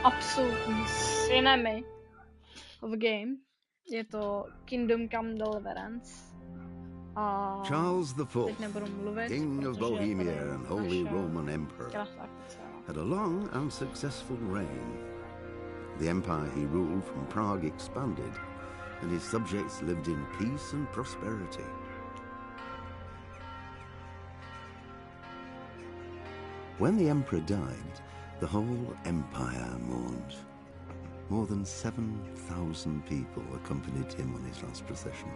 absolutní cinemi v game. Je to Kingdom Come Deliverance. A Charles teď nebudu mluvit, King of Bohemia and Holy Roman Emperor, had a long and successful reign. The empire he ruled from Prague expanded, and his subjects lived in peace and prosperity. When the emperor died, the whole empire mourned. More than 7,000 people accompanied him on his last procession.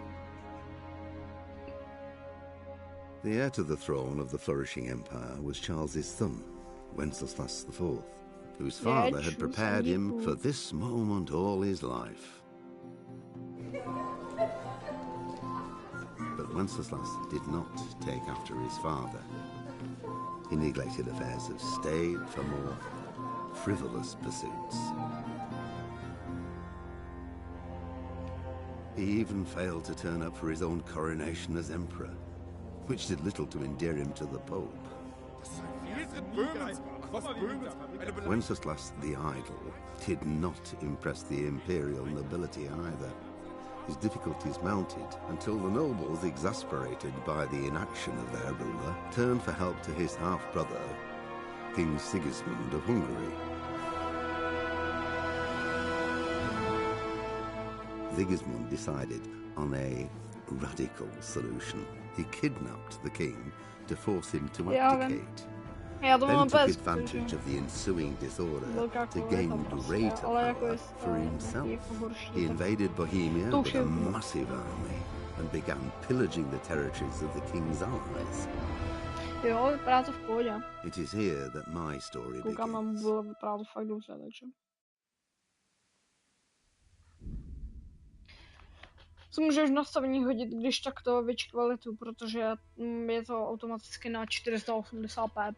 The heir to the throne of the flourishing empire was Charles's son, Wenceslas IV, whose father had prepared him for this moment all his life. But Wenceslas did not take after his father. He neglected affairs of state for more frivolous pursuits. He even failed to turn up for his own coronation as emperor, which did little to endear him to the Pope. Wenceslas the Idle did not impress the imperial nobility either. His difficulties mounted until the nobles, exasperated by the inaction of their ruler, turned for help to his half-brother, King Sigismund of Hungary. Sigismund decided on a radical solution. He kidnapped the king to force him to abdicate. Then took advantage of the ensuing disorder to gain greater power for himself. He invaded Bohemia with a massive army and began pillaging the territories of the king's allies. It is here that my story begins. Co můžeš v nastavení hodit, když tak to větší kvalitu, protože je to automaticky na 480p,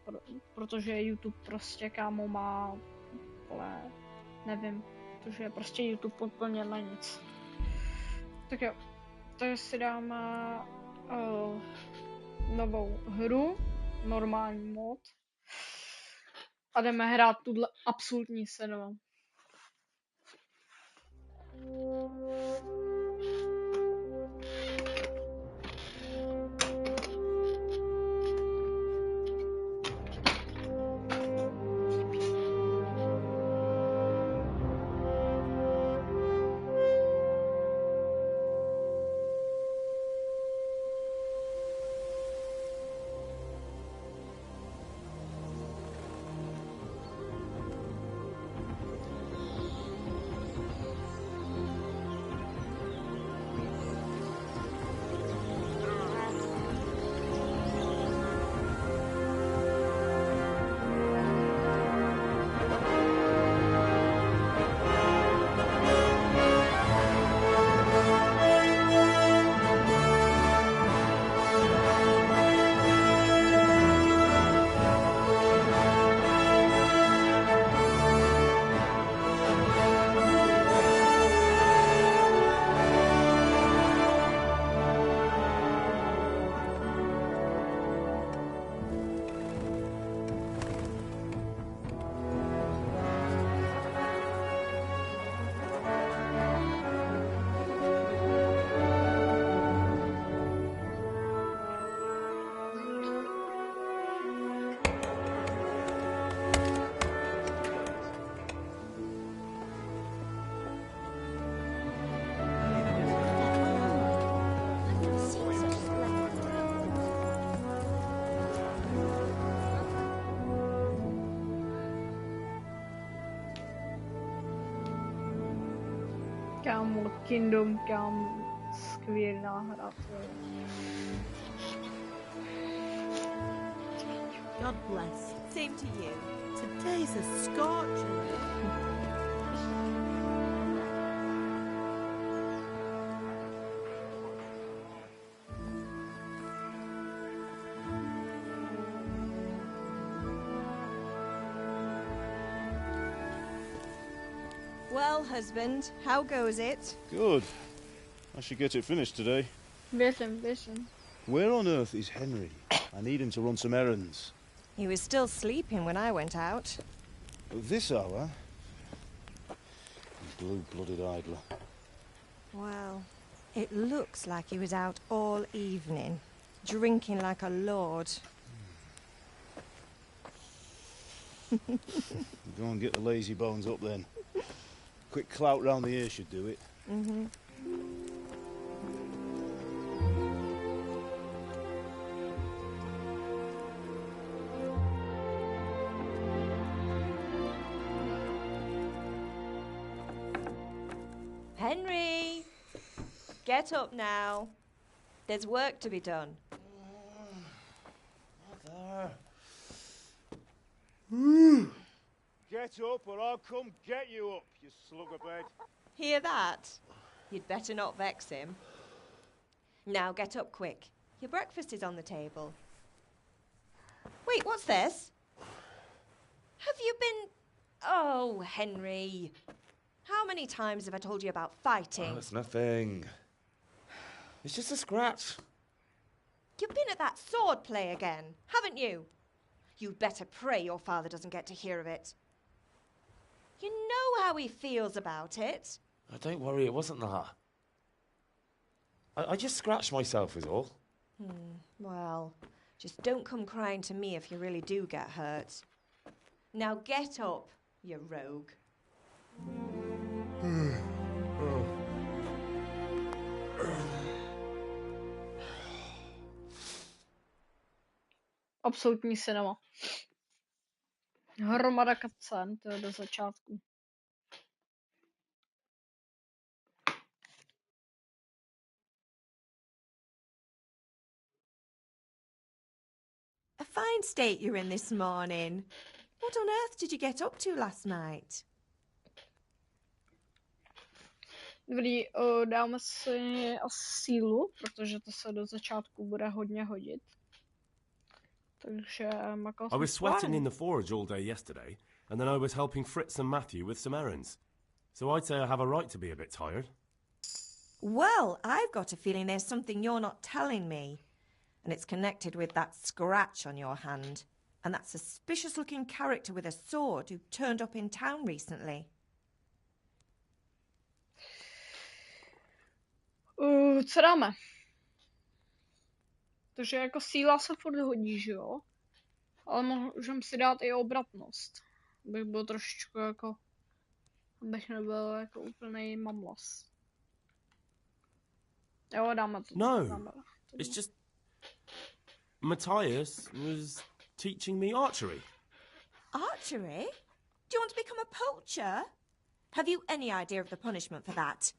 protože YouTube prostě kámo má, ale nevím, protože prostě YouTube úplně na nic. Tak jo, takže si dáme novou hru, normální mod a jdeme hrát tuhle absolutní scénu. Kámo, Kingdom Come, skvělá hra, to je. God bless. Same to you. Today's a scorcher. Well, husband, how goes it? Good. I should get it finished today. Listen. Where on earth is Henry? I need him to run some errands. He was still sleeping when I went out. At this hour? Blue-blooded idler. Well, it looks like he was out all evening, drinking like a lord. Go and get the lazy bones up then. Quick clout round the ear should do it. Mm-hmm. Henry! Get up now. There's work to be done. Get up or I'll come get you up, you slug of bed. Hear that? You'd better not vex him. Now get up quick. Your breakfast is on the table. Wait, what's this? Have you been... Oh, Henry. How many times have I told you about fighting? Oh, it's nothing. It's just a scratch. You've been at that sword play again, haven't you? You'd better pray your father doesn't get to hear of it. You know how he feels about it. Oh, don't worry, it wasn't that. I just scratched myself is all. Well, just don't come crying to me if you really do get hurt. Now get up, you rogue. Absolutní cinema. Hromada cutscén, to je do začátku. A fine state you're in this morning. What on earth did you get up to last night? Dobrý, dáme si asi sílu, protože to se do začátku bude hodně hodit. Takže makal jsem. I was sweating in the forge all day yesterday, and then I was helping Fritz and Matthew with some errands. So I'd say I have a right to be a bit tired. Well, I've got a feeling there's something you're not telling me. And it's connected with that scratch on your hand. And that suspicious-looking character with a sword who turned up in town recently. Co dáme? Takže jako síla se furt hodí, že jo? Ale můžeme si dát i obratnost. Abych byl trošičku jako... Abych nebyl jako úplnej mamlas. Jo, dáme to. No, dáme to. It's just... Matthias was teaching me archery. Archery? Do you want to become a poacher? Have you any idea of the punishment for that?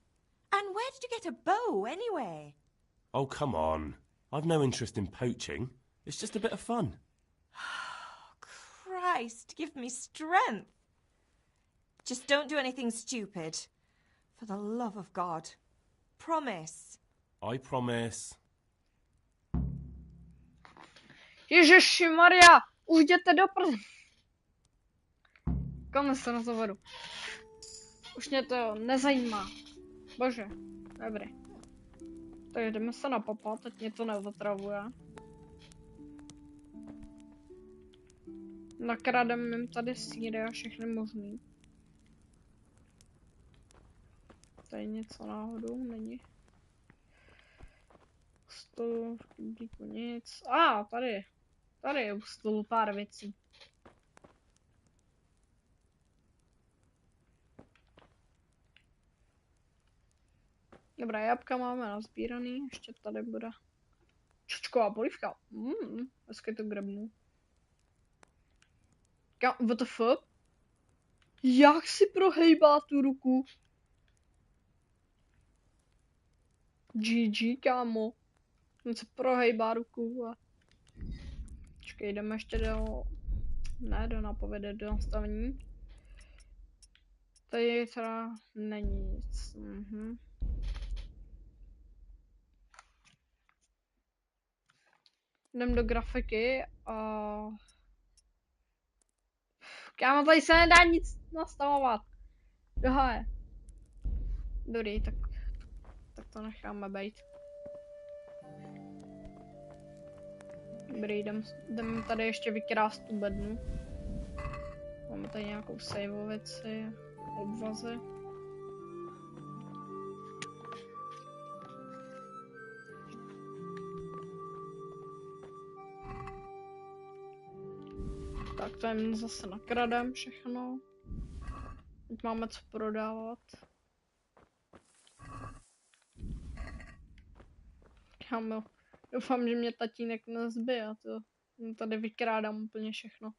And where did you get a bow, anyway? Oh, come on. I've no interest in poaching. It's just a bit of fun. Christ, give me strength. Just don't do anything stupid. For the love of God. Promise. I promise. Ježišimarja, už jděte do prd... Konec se na to vodu. Už mě to nezajímá. Bože, dobrý. Tak jdeme se napapat, teď mě to neotravuje. Nakradem jim tady sýry a všechny možný. Tady něco náhodou není. Stůl, v kubíku nic. Tady. Tady je u stolu pár věcí. Dobrá, jabka máme nazbíraný, ještě tady bude čočková polívka. Hezky to grabnu. What the fuck? Jak si prohejbá tu ruku? GG, kámo. On se prohejbá ruku a... Počkej, jdeme ještě do... Ne, do napovede, do nastavení. Tady teda není nic. Jdem do grafiky a... Kámo, tady se nedá nic nastavovat. Do háje. Dobrý, tak to necháme být. Dobrý, jdem tady ještě vykrást tu bednu. Máme tady nějakou saveovici, obvazy. Tak to jim zase nakradem všechno. Teď máme co prodávat. Kámo, doufám, že mě tatínek nezbije, to tady vykrádám úplně všechno.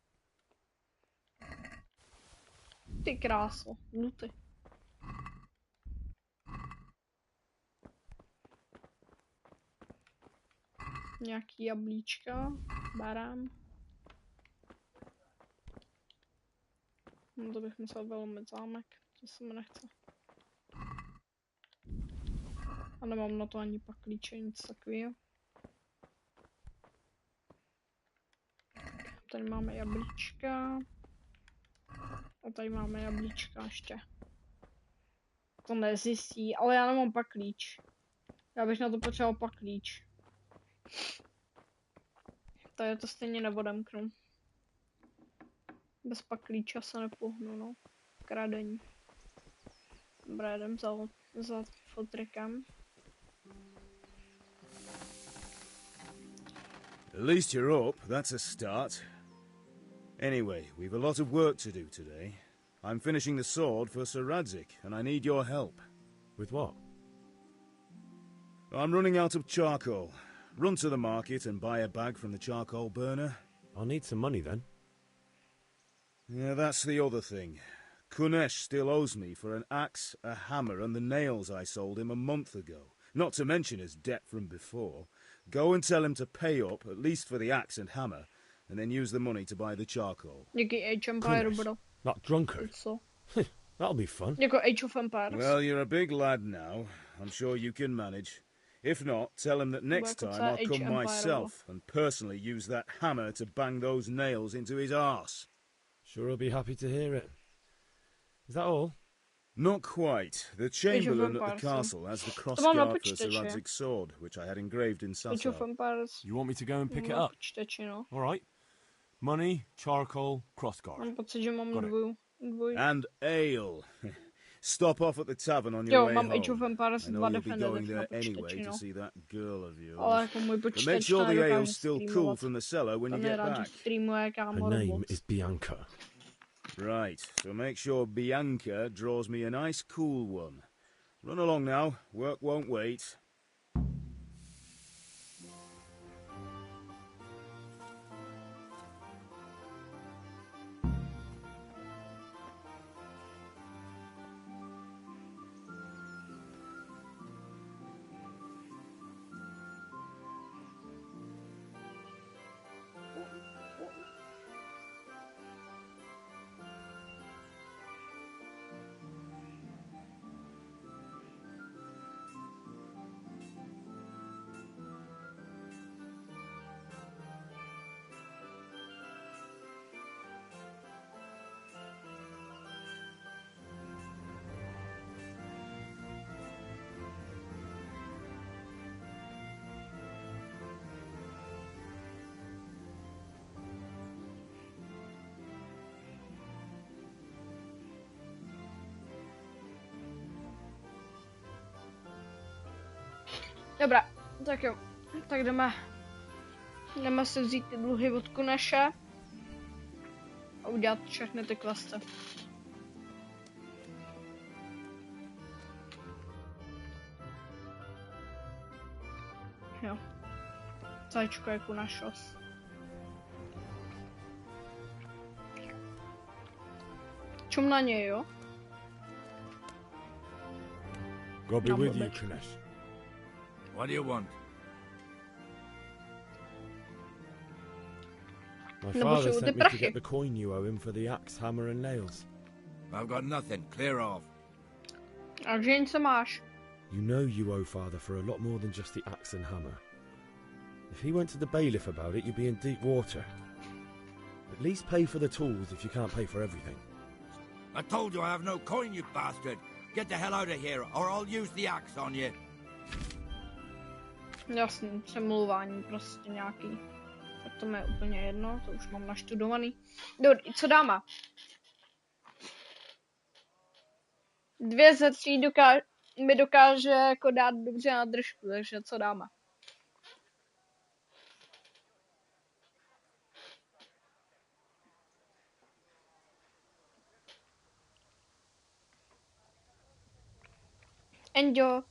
Ty kráso, luty. Nějaký jablíčka, barám. No to bych musel vylomit zámek, to se mi nechce. A nemám na to ani pak klíče, nic takového. Tady máme jablíčka. A tady máme jablíčka ještě. To nezjistí, ale já nemám pak klíč. Já bych na to potřeboval pak klíč. Tady to stejně neodemknu. Bez pak klíče se nepohnu, no. Kradení. Dobré, jdem za fotrikem. At least you're up, that's a start. Anyway, we've a lot of work to do today. I'm finishing the sword for Sir Radzik, and I need your help. With what? I'm running out of charcoal. Run to the market and buy a bag from the charcoal burner. I'll need some money then. Yeah, that's the other thing. Kunesh still owes me for an axe, a hammer, and the nails I sold him a month ago. Not to mention his debt from before. Go and tell him to pay up, at least for the axe and hammer, and then use the money to buy the charcoal. Díky Age Empire, bro. That drunkard. Co? That'll be fun. Jako Age of Empires. Well, you're a big lad now. I'm sure you can manage. If not, tell him that next time I'll come myself and personally use that hammer to bang those nails into his arse. Sure he'll be happy to hear it. Is that all? Not quite. The Chamberlain at the castle has the crossguard for Sir Radzig's sword, which I had engraved in Age of Sassau. Empires. You want me to go and pick it up? No. All right. Money, charcoal, crossguard. Mám pocit, že mám dvoj. And ale. Stop off at the tavern on your way mám home. Age of Empires I know you'll be going there anyway to see that girl of yours. Ale jako můj But make sure the ale's still cool from the cellar when you get back. Her name is Bianca. Right, so make sure Bianca draws me a nice cool one. Run along now, work won't wait. Dobrá, tak jo. Tak jdeme si vzít ty dluhy od Kuneše a udělat všechny ty questy. Jo. Zajčko je Kunešos. Čum na něj, jo? Go be with you, Kunesh. What do you want? My father sent me to get the coin you owe him for the axe, hammer and nails. I've got nothing. Clear off. Takže něco máš. You know you owe father for a lot more than just the axe and hammer. If he went to the bailiff about it, you'd be in deep water. At least pay for the tools if you can't pay for everything. I told you I have no coin, you bastard. Get the hell out of here, or I'll use the axe on you. Jasný, přemlouvání prostě nějaký. Tak to mi je úplně jedno, to už mám naštudovaný. Dobrý, co dáme? 2 ze 3 mi dokáže jako dát dobře na držku, takže co dáme? Enjo.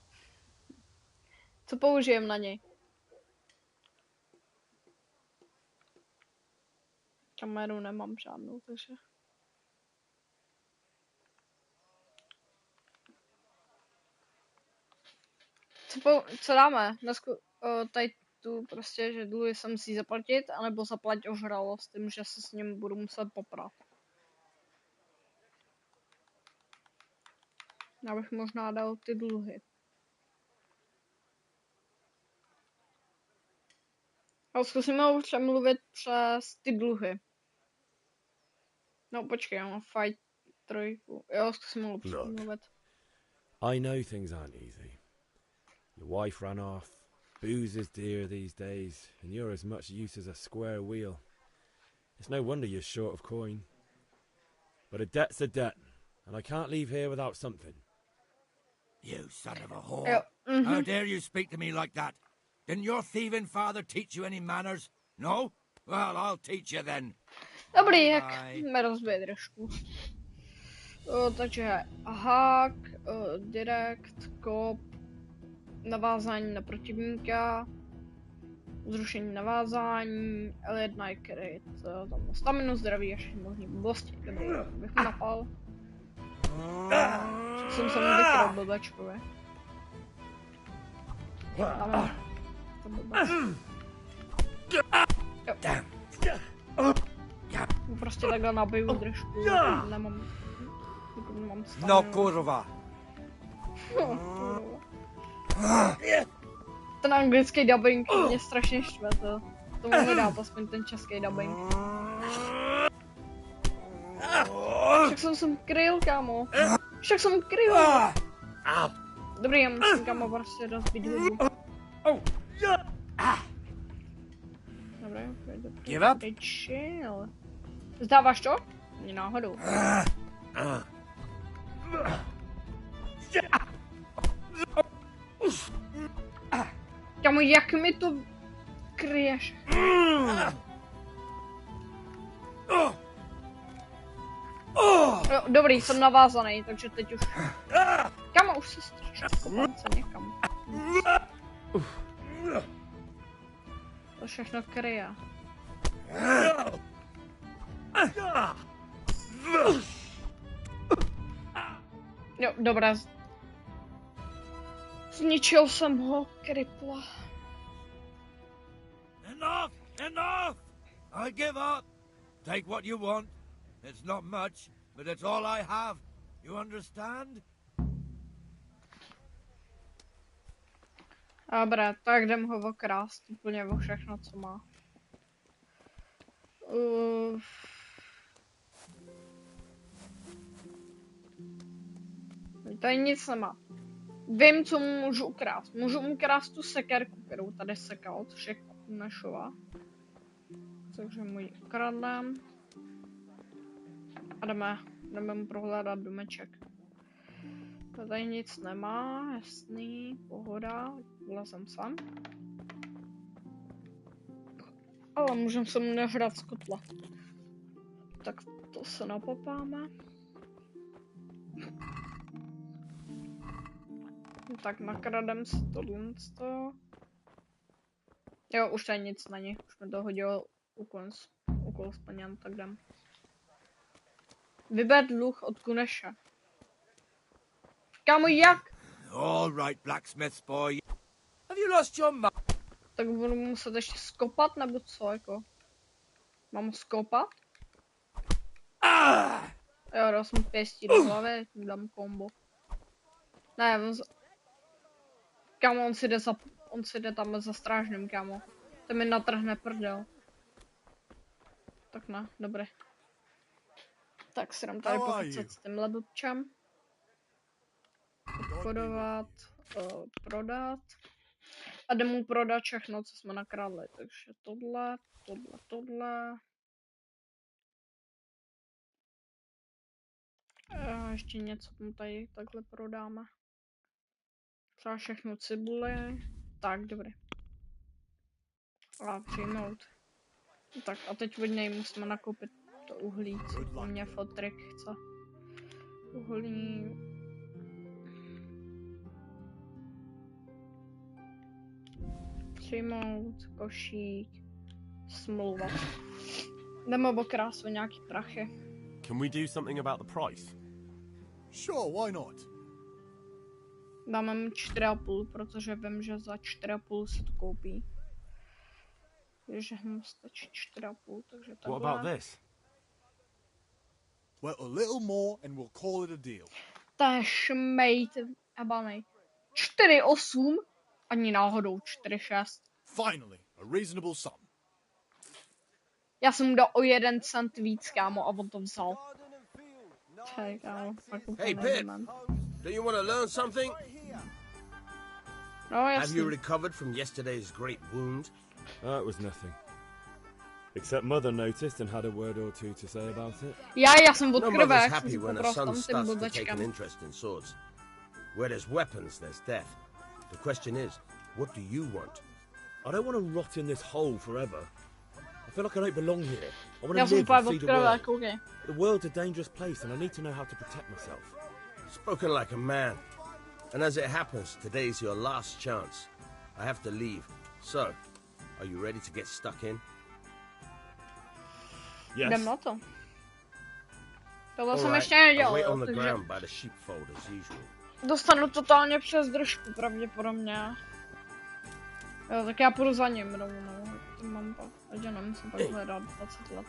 Co použijem na něj? Kameru nemám žádnou, takže... Co dáme? Tady tu prostě, že dluhy se musí zaplatit, anebo zaplatit ožralost, tím, že se s ním budu muset poprat. Já bych možná dal ty dluhy. Ale zkusíme ho přemluvit přes ty dluhy. No počkej, já mám fight 3. Jo, zkusíme ho přemluvit. I know things aren't easy. Your wife ran off, booze is dear these days, and you're as much use as a square wheel. It's no wonder you're short of coin. But a debt's a debt, and I can't leave here without something. You son of a whore. How dare you speak to me like that? Didn't your thieving father teach you any manners? No? Well, I'll teach you then. Dobrý, jak mě rozbije trošku. Takže hák, direkt, kop, navázání na protivníka, zrušení navázání, L1 je kryt, tam staminu, zdraví a všechny možný blbosti. Dobrý, bych mu napal. Jsem se mu vykryl blbečkovi. Dáme to blbec. Jo. Prostě takhle nabiju držku, nemám staminu. No kurva. Ten anglický dubbing mě strašně štve, to tomu dát aspoň ten český dubbing. Však jsem kryl, kámo. Však jsem kryl. Dobrý, já musím, kámo, prostě rozbít hubu. Dobrý, chill. Zdáváš to? Mě náhodou. Kámo, jak mi to kryješ? Jo, dobrý, jsem navázaný, takže teď už... Kámo, už se strčí kopance někam. To všechno kryje. Jo, dobré. Zničil jsem ho, kripla. Enough! I give up. Take what you want. It's not much, but it's all I have. You understand? Dobré, tak jdem ho okrást úplně o všechno, co má. Tady nic nemá. Vím, co mu můžu ukrást. Můžu mu ukrást tu sekerku, kterou tady sekal, což je Kunešova. Takže mu ji ukradneme. A jdeme mu prohledat domeček. Tady nic nemá, jasný, pohoda, vlezem sem. Ale můžeme se mu nehrát z kotla. Tak to se napopáme. Tak nakradem si tohle z toho. Jo, už tady nic není, už mi to hodil úkol splněn, tak jdem. Vyber dluh od Kuneše. Kámo, jak? All right, blacksmith's boy. Have you lost your mind? Tak budu muset ještě skopat, nebo co, jako? Mám ho skopat? Jo, dal jsem pěstí do hlavy, dám kombo. Ne, kámo, on si jde tam za strážným, kámo. To mi natrhne prdel. Tak ne, dobré. Tak si dám tady pokecat s tímhle blbčem. Obchodovat, prodat. A jdem mu prodat všechno, co jsme nakradli. Takže tohle. A ještě něco mu tady takhle prodáme. Třeba všechno cibuli. Tak, dobré. A přijmout. Tak a teď od něj musíme nakoupit to uhlí, co po mně fotrik chce. Uhlí. Přijmout, košík, smlouvat. Jdeme o krásu, nějaký prachy. Can we do something about the price? Sure, why not? Dáme mu 4,5, protože vím, že za 4,5 se to koupí. Takže mu stačí 4,5, takže takhle. What about this? Well, a little more and we'll call it a deal. To je šmejt, ebanej. 4,8? Ani náhodou 4,6. Finally, a reasonable sum. Já jsem mu dal o 1 cent víc, kámo, a on to vzal. Hej, kámo, hey, Pip, do you want to learn something? No, jasný. Have you recovered from yesterday's great wound? It was nothing. Except Mother noticed and had a word or two to say about it. Já jsem od No krve, mother's jak jsem happy se when her poprostal son s tím starts to take blbečkem. an interest in swords. Where there's weapons, there's death. The question is, what do you want? I don't want to rot in this hole forever. I feel like I don't belong here. I want Já to jsem live and úplně see od the krve, world. koukej. The world's a dangerous place and I need to know how to protect myself. Spoken like a man. And as it happens, today's your last chance. I have to leave. So, are you ready to get stuck in? Yes. Jdem na to. Tohle jsem Alright, ještě nedělal, wait on the takže ground by the sheepfold as usual. dostanu totálně přes držku, pravděpodobně. Jo, tak já půjdu za ním rovnou, to mám pak, ať nemusím pak hledat 20 let.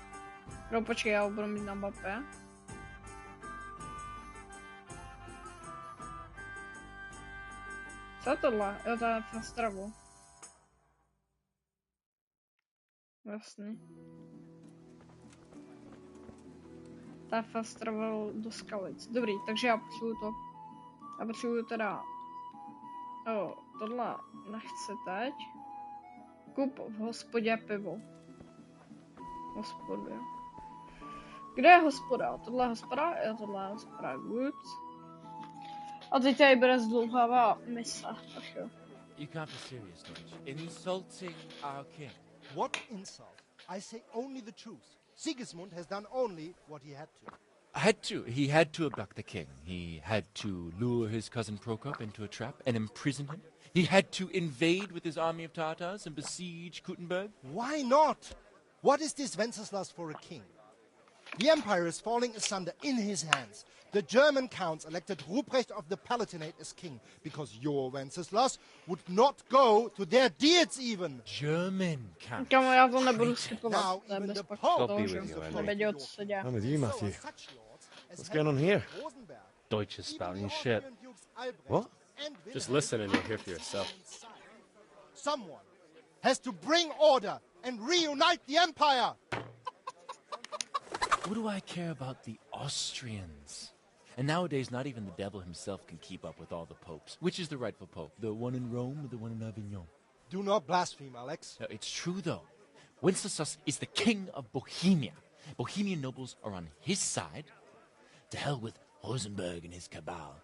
No počkej, já ho budu mít na mapě. Co je tohle? Jo, to je fast travel. Jasný. To je fast travel do Skalic. Dobrý, takže já potřebuju to. Já potřebuju teda... Jo, tohle nechci teď. Kup v hospodě pivo. Hospodě. Kde je hospoda? Tohle je hospoda? Jo, tohle je hospoda. Good. A teď tady bude zdlouhavá mise. Tak jo. You can't be serious, Deutsch. Insulting our king. What insult? I say only the truth. Sigismund has done only what he had to. He had to abduct the king. He had to lure his cousin Prokop into a trap and imprison him. He had to invade with his army of Tatars and besiege Kuttenberg. Why not? What is this Wenceslas for a king? The empire is falling asunder in his hands. The German counts elected Ruprecht of the Palatinate as king because your Wenceslas would not go to their deeds even. German counts. Kámo, já to nebudu skipovat. Now To je even bez the pak Pope toho, is že the nevěděl, co se děje. I'm with you, Matthew. Such lords as What's going on here? Rosenberg. Deutsch is spouting shit. What? Just listen and you'll hear for yourself. Someone has to bring order and reunite the empire. What do I care about the Austrians? And nowadays, not even the devil himself can keep up with all the popes. Which is the rightful pope? The one in Rome or the one in Avignon? Do not blaspheme, Alex. No, it's true, though. Wenceslas is the king of Bohemia. Bohemian nobles are on his side. To hell with Rosenberg and his cabal.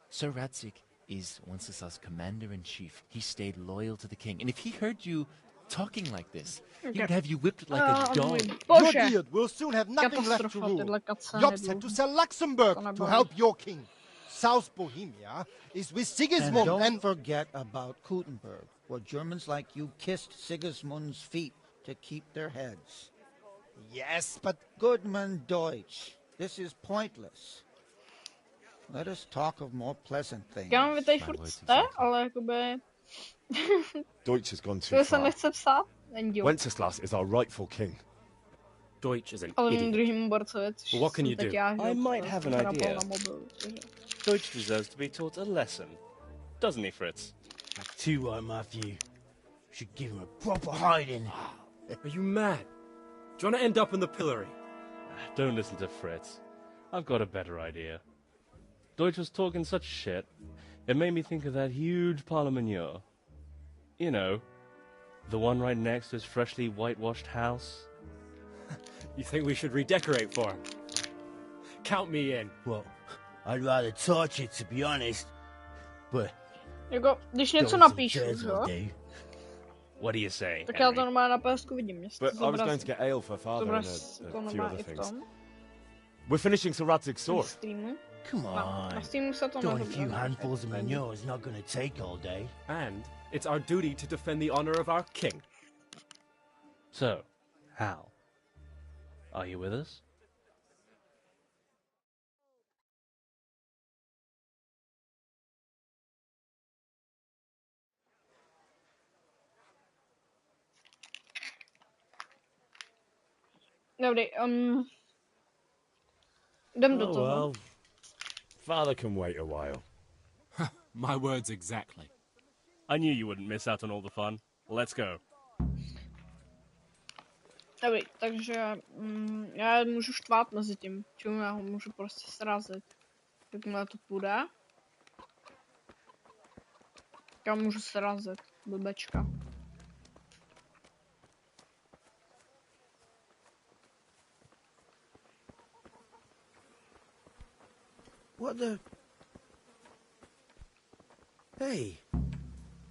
Sir Radzik is Wenceslas' commander-in-chief. He stayed loyal to the king. And if he heard you talking like this, he would have you whipped like a dog. Your beard will soon have nothing left to rule. Jobs had to sell Luxembourg to help your king. South Bohemia is with Sigismund and don't forget about Kuttenberg, where Germans like you kissed Sigismund's feet to keep their heads. Yes, but... Goodman Deutsch, this is pointless. Let us talk of more pleasant things. Já vy tady furt jste, ale jakoby... Deutsch has gone too To se far. nechce psát? Není jo. Wenceslas is our rightful king. Deutsch is an Ale idiot. druhým borcovi, což Well, what can you jsem teď do? já, že I might have an hrabal idea. na mobil, takže... Deutsch deserves to be taught a lesson. Doesn't he, Fritz? Too right, Matthew. Should give him a proper hiding. Are you mad? Do you want to end up in the pillory? Don't listen to Fritz. I've got a better idea. Deutsch was talking such shit, it made me think of that huge parliament. You know, the one right next to his freshly whitewashed house. You think we should redecorate for him? Count me in. Well, I'd rather torch it, to be honest. But... Jako, když něco napíšu, jo? What do you say, Tak já to normálně na PSku vidím. But I was going to get ale for father and a few other things. We're finishing Sir Radzig's sword. Streamu. Come on. Throwing a few handfuls of manure is not going to take all day. And it's our duty to defend the honor of our king. So, Hal, are you with us? Dobrý, jdem do toho. Well, father can wait a while. My words exactly. I knew you wouldn't miss out on all the fun. Let's go. Dobrý, takže já můžu štvát mezi tím, čemu já ho můžu prostě srazit. Jakmile to půjde. Já můžu srazit, blbečka. What the... Hey.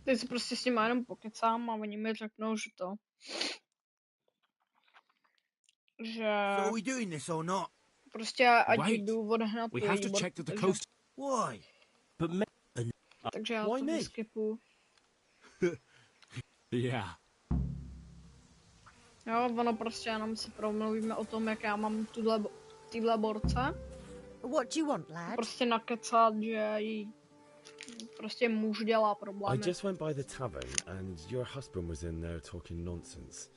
Teď si prostě s nima jenom pokecám a oni mi řeknou, že to... Že... So are we doing this or not? Prostě ať jdu odehnat We have to check that the coast... Why? But takže já to vyskipu. Yeah. Jo, ono prostě jenom si promluvíme o tom, jak já mám tyhle borce. What do you want, lad? Prostě nakecat, že jí prostě muž dělá problémy. I just went by the tavern and your husband was in there talking nonsense.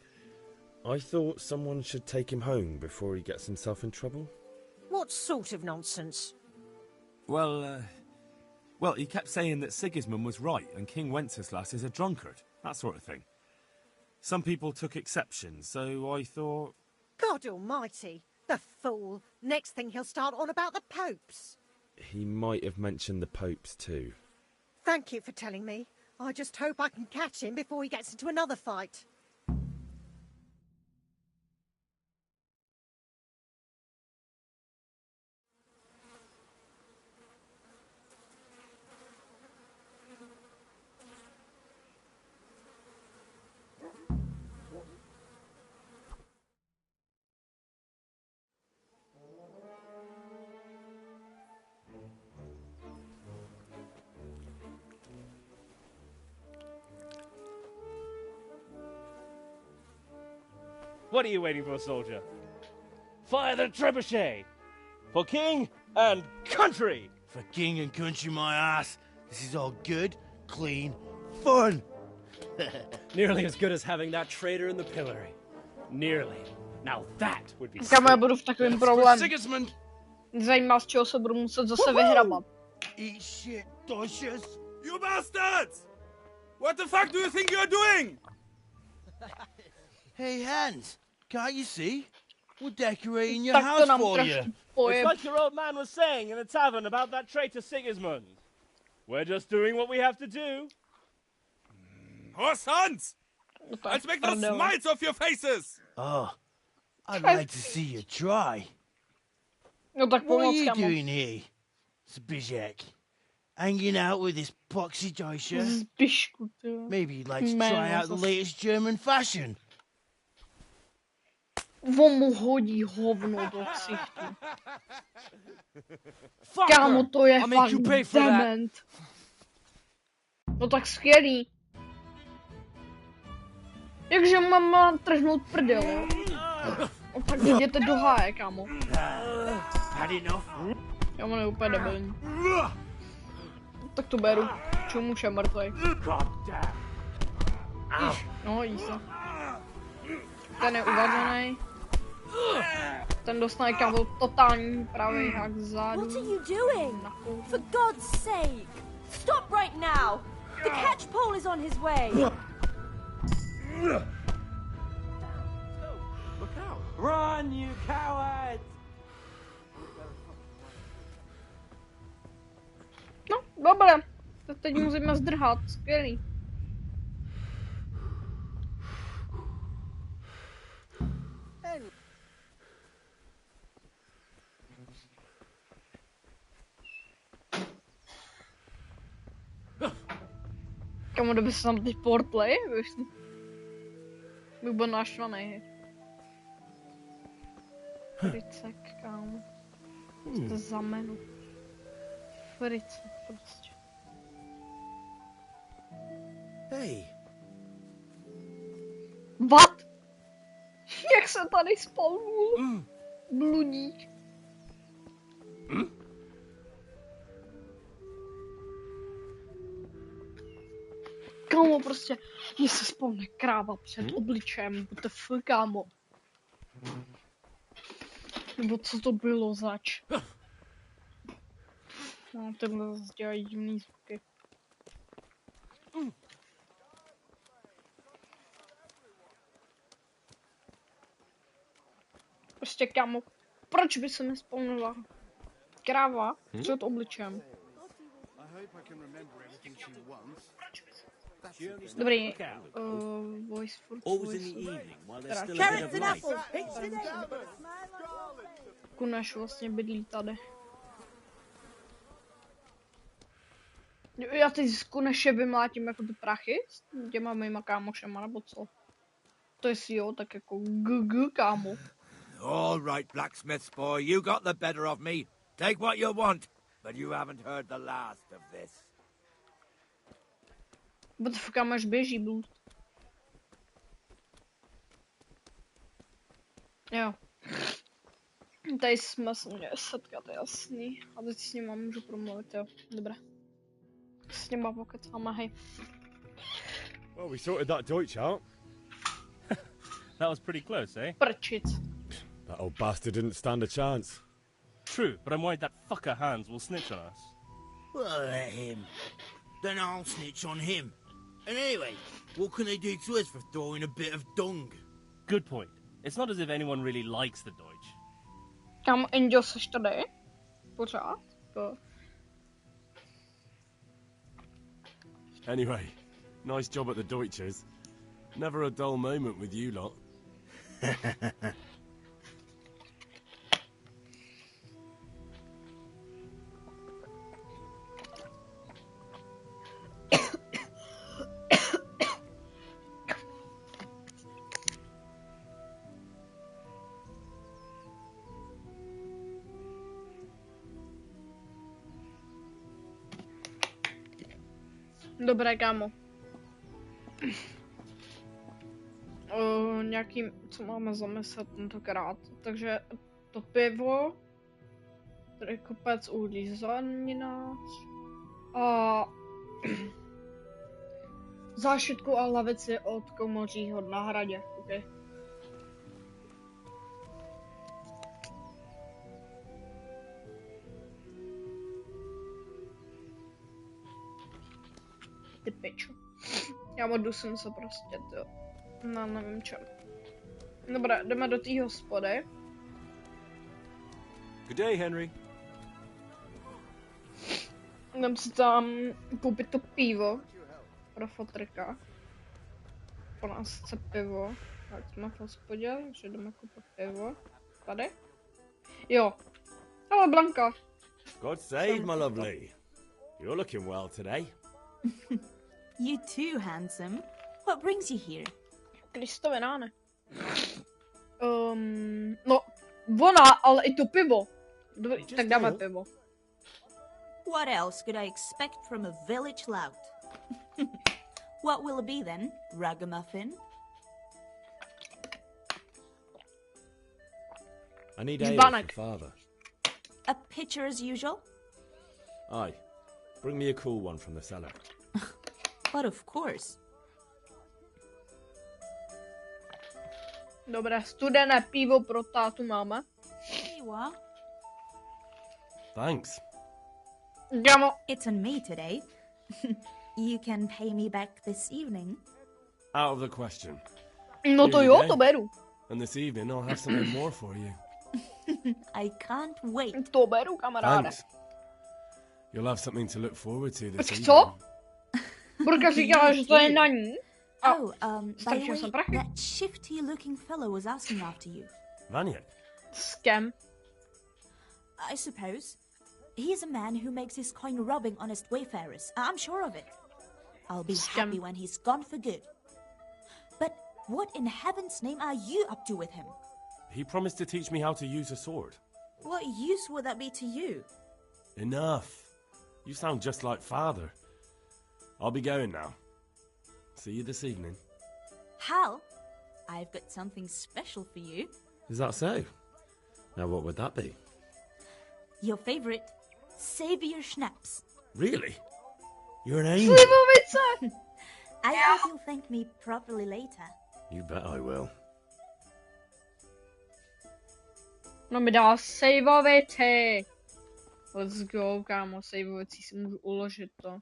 I thought someone should take him home before he gets himself in trouble. What sort of nonsense? Well, he kept saying that Sigismund was right and King Wenceslas is a drunkard, that sort of thing. Some people took exception, so I thought... God almighty, the fool. Next thing he'll start on about the popes. He might have mentioned the popes too. Thank you for telling me. I just hope I can catch him before he gets into another fight. What are you waiting for, soldier? Fire the trebuchet! For king and country! For king and country, my ass. This is all good, clean, fun. Nearly as good as having that traitor in the pillory. Nearly. Now that would be Kámo, já budu v takovém problému. Sigismund! Zajímá, z čeho se budu muset zase vyhrabat. Eat shit, Docious. You bastards! What the fuck do you think you're doing? Hey, Hans, can't you see? We're decorating your house for you. It's like your old man was saying in the tavern about that traitor Sigismund. We're just doing what we have to do. Horse Hans! Let's make those smiles off your faces! Oh, I'd like to see you try. No tak What are pomoc, you kámo. doing here, Zbyszek? Hanging out with this poxy Deutscher? Zbyšku, ty. Maybe you'd like to try out the latest German fashion. On mu hodí hovno do ksichtu. Kámo, to je fakt dement. No tak skvělý. Jakže mám trhnout prdel, jo? No tak jděte do háje, kámo. Já mám úplně debilní. Tak to beru. Čemu už je mrtvej. No, jí se. Ten je uvařený. Ten dostane kámo totální pravý hak zadu. What are you doing? For God's sake! Stop right now! The catch pole is on his way! Look out! Run, you cowards! No, dobré. Tak teď musíme zdrhat. Skvělý. Kamu, kdyby se tam teď portli, bych byl naštvaný. Ricek, kámo. Co to za jméno? Frice prostě. Hey. What? Jak se tady spawnul? Bludík. Kámo, prostě mně se spawne kráva před obličem. What the fuck, kámo? Nebo co to bylo zač? No, tenhle zase dělají divný zvuky. Prostě kámo, proč by se mi spawnula kráva před obličem? Dobrý, voice for Kuneš vlastně bydlí tady. Já teď z Kuneše vymlátím jako ty prachy s těma mýma kámošema, nebo co? To jestli jo, tak jako kámo. All right, blacksmith's boy, you got the better of me. Take what you want, but you haven't heard the last of this. What the fuck, máš běží blud. Jo. Tady jsme se měli setkat, jasný. A teď s nima můžu promluvit, jo. Dobré. S nima pokecáme, hej. Well, we sorted that Deutsch out. That was pretty close, eh? Prčic. That old bastard didn't stand a chance. True, but I'm worried that fucker Hans will snitch on us. Well, let him. Then I'll snitch on him. And anyway, what can they do to us for throwing a bit of dung? Good point. It's not as if anyone really likes the Deutsch. Kam Indio seš tady? Pořád? To... Anyway, nice job at the Deutsches. Never a dull moment with you lot. Dobré, kámo. Nějaký, co máme zamyslet tentokrát. Takže to pivo, tady kopec uhlí zeleninář a zášitku a lavici od komořího na hradě. Okay. Ty pičo. Já odusím se prostě, to. No, nevím čem. Dobré, jdeme do té hospody. Good day, Henry. Jdem si tam koupit to pivo pro fotrka. Po nás chce pivo. Tak jsme v hospodě, takže jdeme koupit pivo. Tady? Jo. Ale Blanka. God save, my lovely. You're looking well today. You too, handsome. What brings you here? Kristove ráne. No, ona, ale i to pivo. Dobrý, tak dáme pivo. What else could I expect from a village lout? What will it be then? Ragamuffin? I need ale for father. A pitcher as usual? Aye. Bring me a cool one from the cellar. But of course. Dobré, studené pivo pro tátu máme. Pivo? Thanks. Gámo. It's on me today. You can pay me back this evening. Out of the question. No to jo, to beru. And this evening I'll have something more for you. I can't wait. To beru, kamaráde. Thanks. You'll have something to look forward to this evening. Co? Burka říkala, že to je na ní. Oh, by the way, that shifty-looking fellow was asking after you. Vanya? Scam. I suppose. He's a man who makes his coin robbing honest wayfarers. I'm sure of it. I'll be happy when he's gone for good. But what in heaven's name are you up to with him? He promised to teach me how to use a sword. What use would that be to you? Enough. You sound just like Father. I'll be going now. See you this evening. Hal, I've got something special for you. Is that so? Now what would that be? Your favorite Savior Schnapps. Really? You're an angel. I hope you'll thank me properly later. You bet I will. No mi dá saveovity. Let's go, kámo, saveovací si můžu uložit to.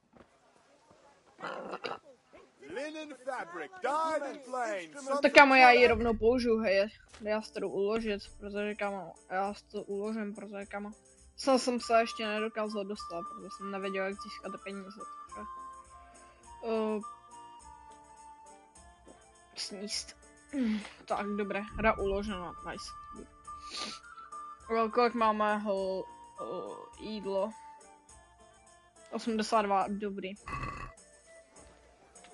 Linen fabric, dyed and plain. No tak kámo, já ji rovnou použiju, hej. Já si to jdu uložit, protože kámo, já si to uložím, protože kámo. Jsem se ještě nedokázal dostat, protože jsem nevěděl, jak získat peníze, takže... Sníst. Tak, dobré, hra uložena, nice. Kolik máme jídlo? 82, dobrý.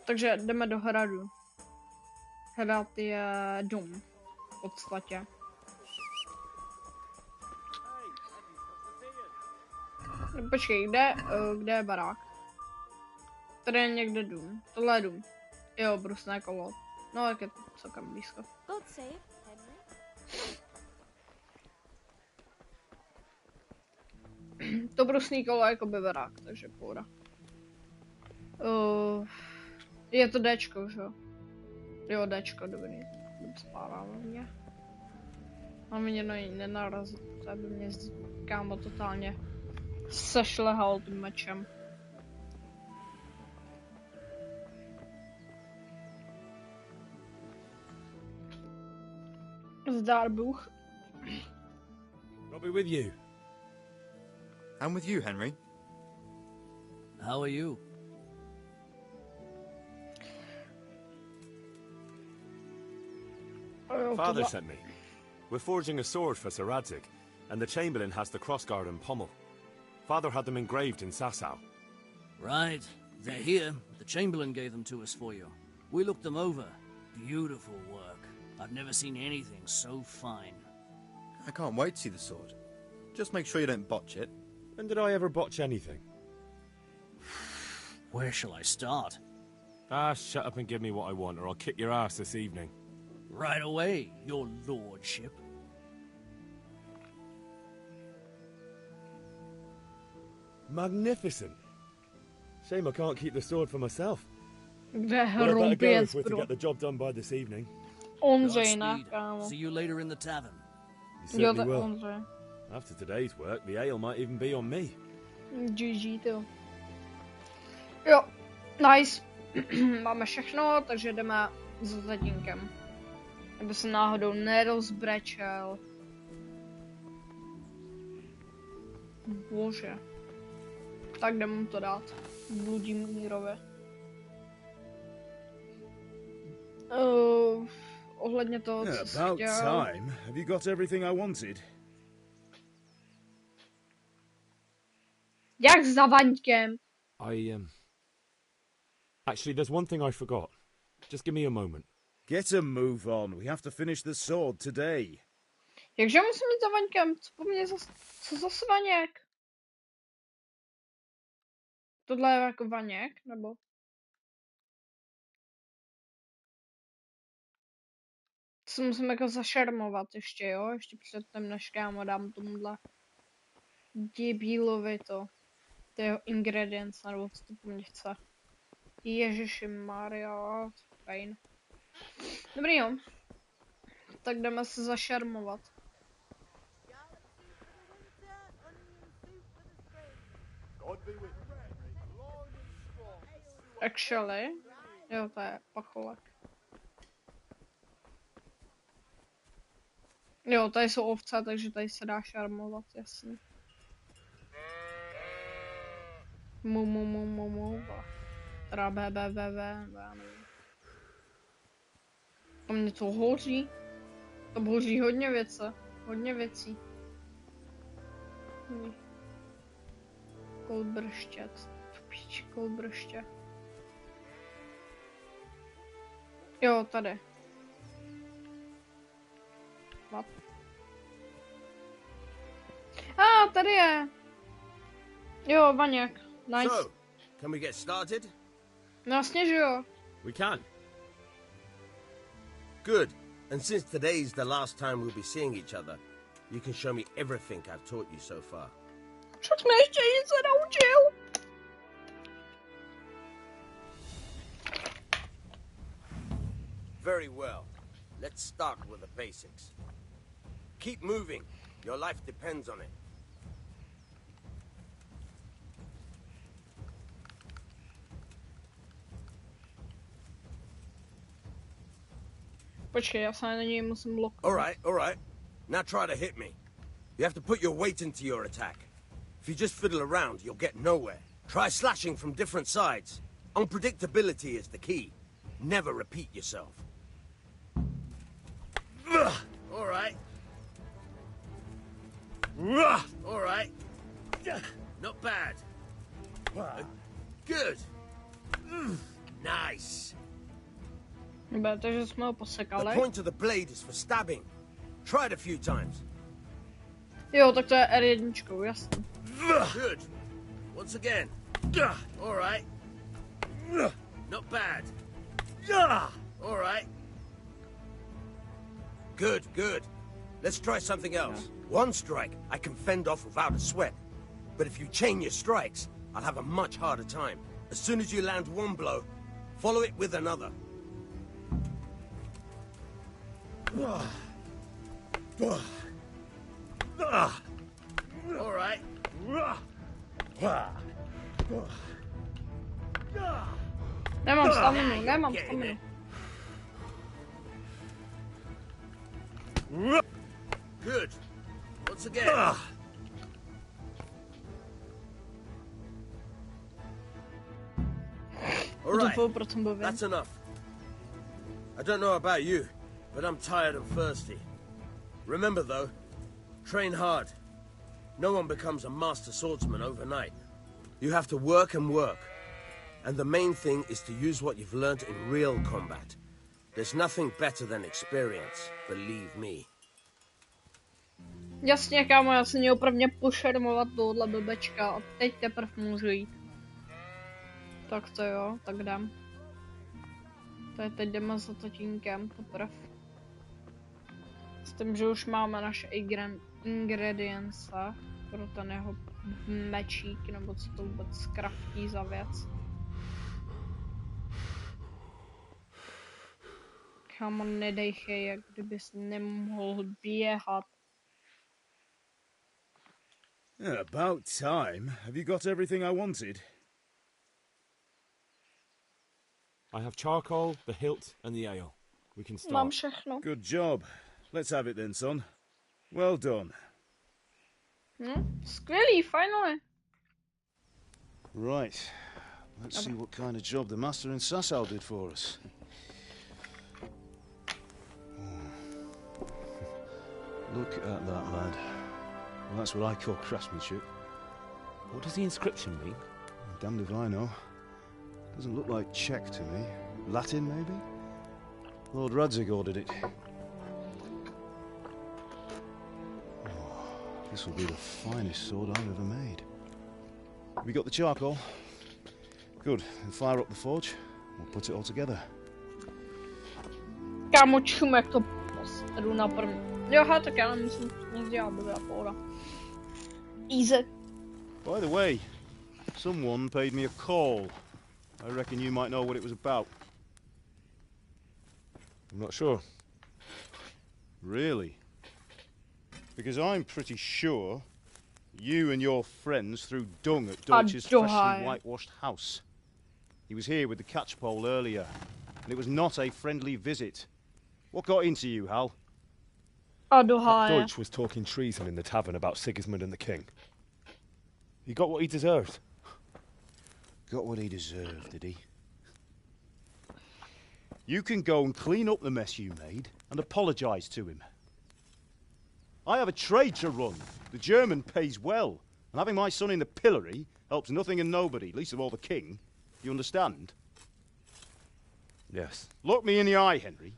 Takže jdeme do hradu. Hrad je dům, v podstatě. Počkej, kde je barák? Tady je někde dům. Tohle je dům. Jo, brusné kolo. No, jak je to celkem blízko. God save, Henry. To brusný kolo je jako by barák, takže pohoda. Je to Dčko, že jo? Jo, Dčko, dobrý. Spávám mě. A mě nenarazit, to by mě kámo totálně sešlehal tím mečem. Zdar Bůh. I'll be with you. I'm with you, Henry. How are you? Father sent me. We're forging a sword for Sir Radzik, and the Chamberlain has the crossguard and pommel. Father had them engraved in Sasau. Right. They're here. The Chamberlain gave them to us for you. We looked them over. Beautiful work. I've never seen anything so fine. I can't wait to see the sword. Just make sure you don't botch it. When did I ever botch anything? Where shall I start? Shut up and give me what I want, or I'll kick your ass this evening. Right away, your lordship. Magnificent. Shame I can't keep the sword for myself. Kde Well, I better go if we're to bro. get the job done by this evening. Ondřej, ne, kámo. See you later in the tavern. You Jo, certainly to will. Ondřej. After today's work, the ale might even be on me. GG, to. Jo, nice. Máme všechno, takže jdeme za tatínkem. Aby se náhodou nerozbrečel. Bože. Tak jdem mu to dát. Vladimírovi. Ohledně toho, co jsi About chtěl. time. Have you got everything I wanted? Jak za Vaňkem? Actually, there's one thing I forgot. Just give me a moment. Get a move on. We have to finish the sword today. Jakže musím jít za Vaňkem? Co po mně co zase Vaněk? Tohle je jako Vaněk, nebo? Co musím jako zašermovat ještě, jo? Ještě předtím, než kámo dám tomuhle debílovi to. To jeho ingredients, nebo co to po mně chce. Ježiši Maria, fajn. Dobrý jo. Tak jdeme se zašermovat. Actually, jo, to je pacholek. Jo, tady jsou ovce, takže tady se dá šarmovat, jasně. Mu. Teda B, nevím. To mě to hoří. To hoří hodně věcí. Kolbrštět. Kolbrště. Jo, tady. What? Tady je. Jo, Vaněk. Nice. So, can we get started? No jasně, že jo. We can. Good. And since today's the last time we'll be seeing each other, you can show me everything I've taught you so far. Však jsme ještě nic se naučil. Very well. Let's start with the basics. Keep moving. Your life depends on it. Počkej, já se na něj musím loknout. All right. Now try to hit me. You have to put your weight into your attack. If you just fiddle around, you'll get nowhere. Try slashing from different sides. Unpredictability is the key. Never repeat yourself. All right. All right. Not bad. Good. Nice. Takže jsme ho posekali. The point of the blade is for stabbing. Try it a few times. Jo, tak to je R1, jasný. Good. Once again. All right. Not bad. All right. Good. Let's try something else. One strike I can fend off without a sweat. But if you chain your strikes, I'll have a much harder time. As soon as you land one blow, follow it with another. All right. Nemám staminu. Good. Once again. All right. That's enough. I don't know about you, but I'm tired and thirsty. Remember though, train hard. No one becomes a master swordsman overnight. You have to work and work. And the main thing is to use what you've learned in real combat. There's nothing better than experience, believe me. Jasně, kámo, já jsem měl prvně pošermovat tohle blbečka a teď teprve můžu jít. Tak to jo, tak jdem. Teď jdeme za tatínkem teprve. S tím, že už máme naše ingredience pro ten jeho mečík, nebo co to vůbec kraftí za věc. Kámo, nedejchej, jak kdybys nemohl běhat. Yeah, about time. Have you got everything I wanted? I have charcoal, the hilt, and the ale. We can start. Mám všechno. Good job. Let's have it then, son. Well done. Skvělý, finally. Right. Let's see what kind of job the master in Sasau did for us. Look at that, lad. Well, that's what I call craftsmanship. What does the inscription mean? Damned if I know. Doesn't look like Czech to me. Latin, maybe? Lord Radzig ordered it. Oh, this will be the finest sword I've ever made. We got the charcoal? Good. Then fire up the forge. We'll put it all together. Kámo, čumek to posedu na první. Jo, tak já nemusím nic dělat, bude pohoda. Easy. By the way, someone paid me a call. I reckon you might know what it was about. I'm not sure. Really? Because I'm pretty sure you and your friends threw dung at Deutsch's freshly whitewashed house. He was here with the catchpole earlier, and it was not a friendly visit. What got into you, Hal? Deutsch was talking treason in the tavern about Sigismund and the king. He got what he deserved. Got what he deserved, did he? You can go and clean up the mess you made and apologise to him. I have a trade to run. The German pays well, and having my son in the pillory helps nothing and nobody, least of all the king. You understand? Yes. Look me in the eye, Henry.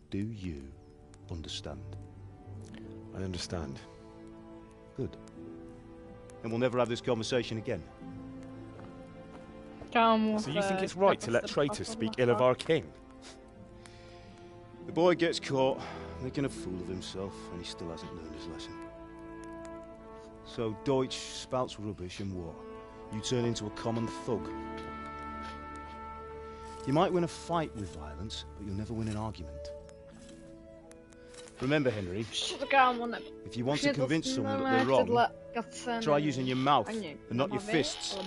Do you understand? I understand. Good. Then we'll never have this conversation again. So you think it's right to let traitors speak ill of our king? The boy gets caught, making a fool of himself, and he still hasn't learned his lesson. So Deutsch spouts rubbish, and what? You turn into a common thug. You might win a fight with violence, but you'll never win an argument. Remember, Henry, if you want to convince someone that they're wrong, try using your mouth and not your fists.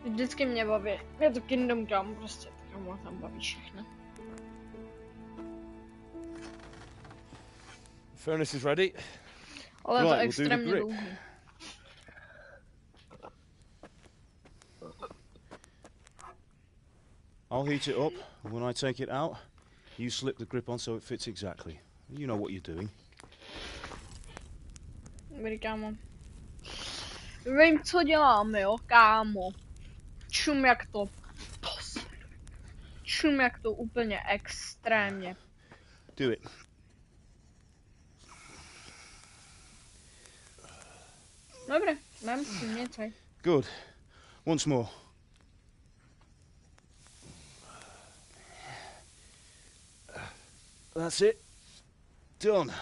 Vždycky mě baví. Je to Kingdom Come, prostě kámo, tam baví všechno. Furnace is ready. Ale to extrémně dlouhý. I'll heat it up, and when I take it out, you slip the grip on so it fits exactly. You know what you're doing. Dobrý, kámo. Vím, co děláme, jo, kámo. Čum jak to. Čum jak to úplně extrémně. Do it. Dobré, nemusím něco. Good. Once more. That's it. Done.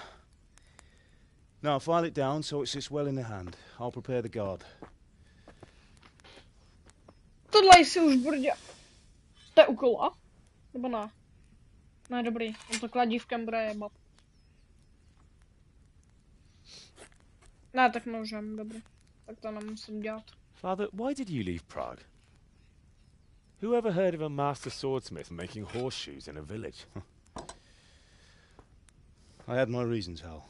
Now file it down so it sits well in the hand. I'll prepare the guard. Tohle jsi už brdě. To je úkol, a? Nebo ne? Ne, dobrý. On to kladívkem bude jebat. Ne, tak můžem, dobrý. Tak to nemusím dělat. Father, why did you leave Prague? Who ever heard of a master swordsmith making horseshoes in a village? I had my reasons, Hal.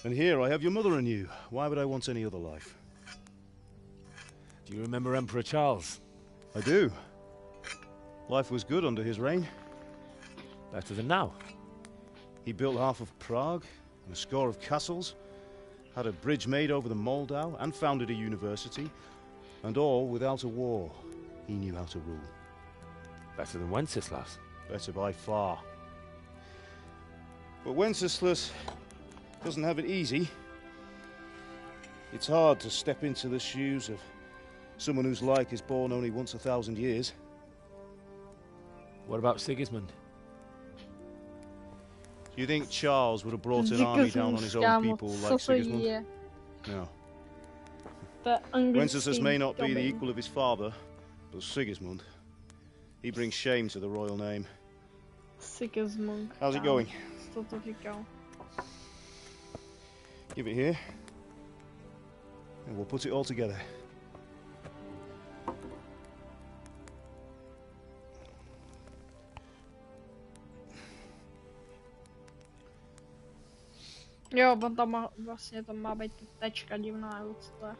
And here I have your mother and you. Why would I want any other life? Do you remember Emperor Charles? I do. Life was good under his reign. Better than now. He built half of Prague and a score of castles, had a bridge made over the Moldau, and founded a university, and all without a war. He knew how to rule. Better than Wenceslas. Better by far. But Wenceslas doesn't have it easy. It's hard to step into the shoes of someone whose like is born only once 1,000 years. What about Sigismund? Do you think Charles would have brought an army down on his own people like Sigismund? No. Wenceslas may not be the equal of his father, but Sigismund, he brings shame to the royal name. Sigismund. How's it going? Go. Give it here, and we'll put it all together. Jo, on tam má, vlastně tam má být tečka divná, jo, co to je.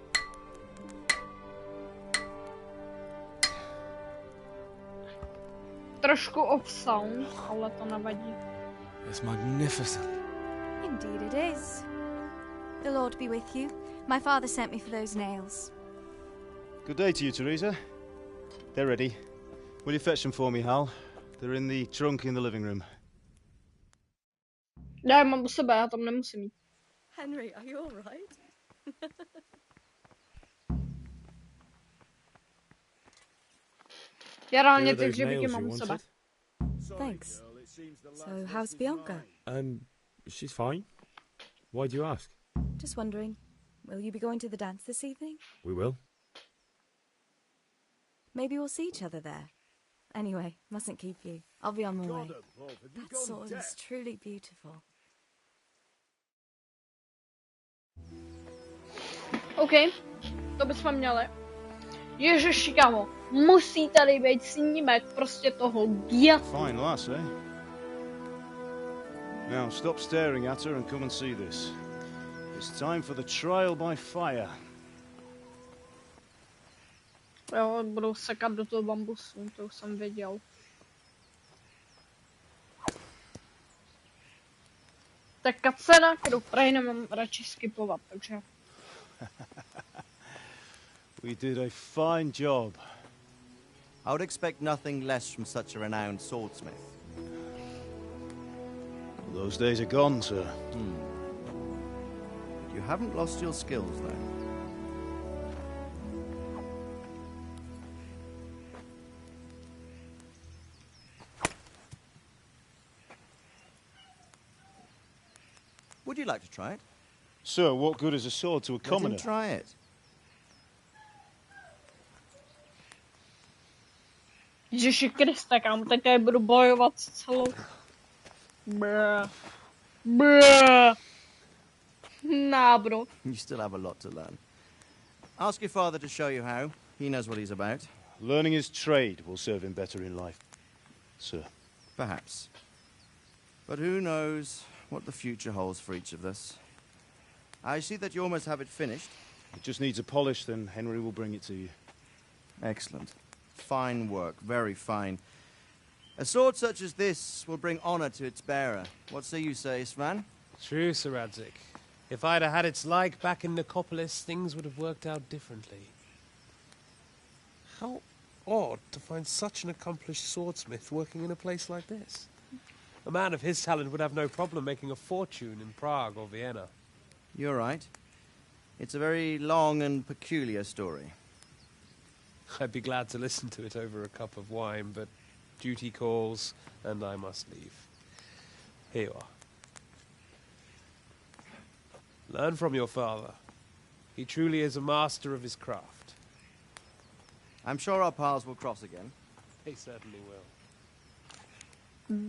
Trošku off sound, ale to nevadí. It's magnificent. Indeed it is. The Lord be with you. My father sent me for those nails. Good day to you, Teresa. They're ready. Will you fetch them for me, Hal? They're in the trunk in the living room. Já mám u sebe, já tam nemusím jít. Henry, are you all right? Já reálně ty hřebíky mám u sebe. Thanks. So, how's Bianca? She's fine. Why do you ask? Just wondering, will you be going to the dance this evening? We will. Maybe we'll see each other there. Anyway, mustn't keep you. I'll be on my way. That sword is truly beautiful. OK, to bychom měli. Ježiši, kámo, musí tady být snímek prostě toho giat. Fine lass, eh? Now stop staring at her and come and see this. It's time for the trial by fire. Jo, budou sekat do toho bambusu, to už jsem věděl. Tak cutscéna, kterou prej nemám radši skipovat, takže... We did a fine job. I would expect nothing less from such a renowned swordsmith. Well, those days are gone, sir. You haven't lost your skills, though. Would you like to try it? Sir, what good is a sword to a commoner? Let him try it. Ježiši Kriste, kámo, teď tady budu bojovat celou... Brr. Brr. Nah, bro. You still have a lot to learn. Ask your father to show you how. He knows what he's about. Learning his trade will serve him better in life, sir. Perhaps. But who knows what the future holds for each of us. I see that you almost have it finished. It just needs a polish, then Henry will bring it to you. Excellent. Fine work, very fine. A sword such as this will bring honor to its bearer. What say you, Svan? True, Sir Radzig. If I'd had its like back in Nicopolis, things would have worked out differently. How odd to find such an accomplished swordsmith working in a place like this. A man of his talent would have no problem making a fortune in Prague or Vienna. You're right. It's a very long and peculiar story. I'd be glad to listen to it over a cup of wine, but duty calls, and I must leave. Here you are. Learn from your father. He truly is a master of his craft. I'm sure our paths will cross again. They certainly will.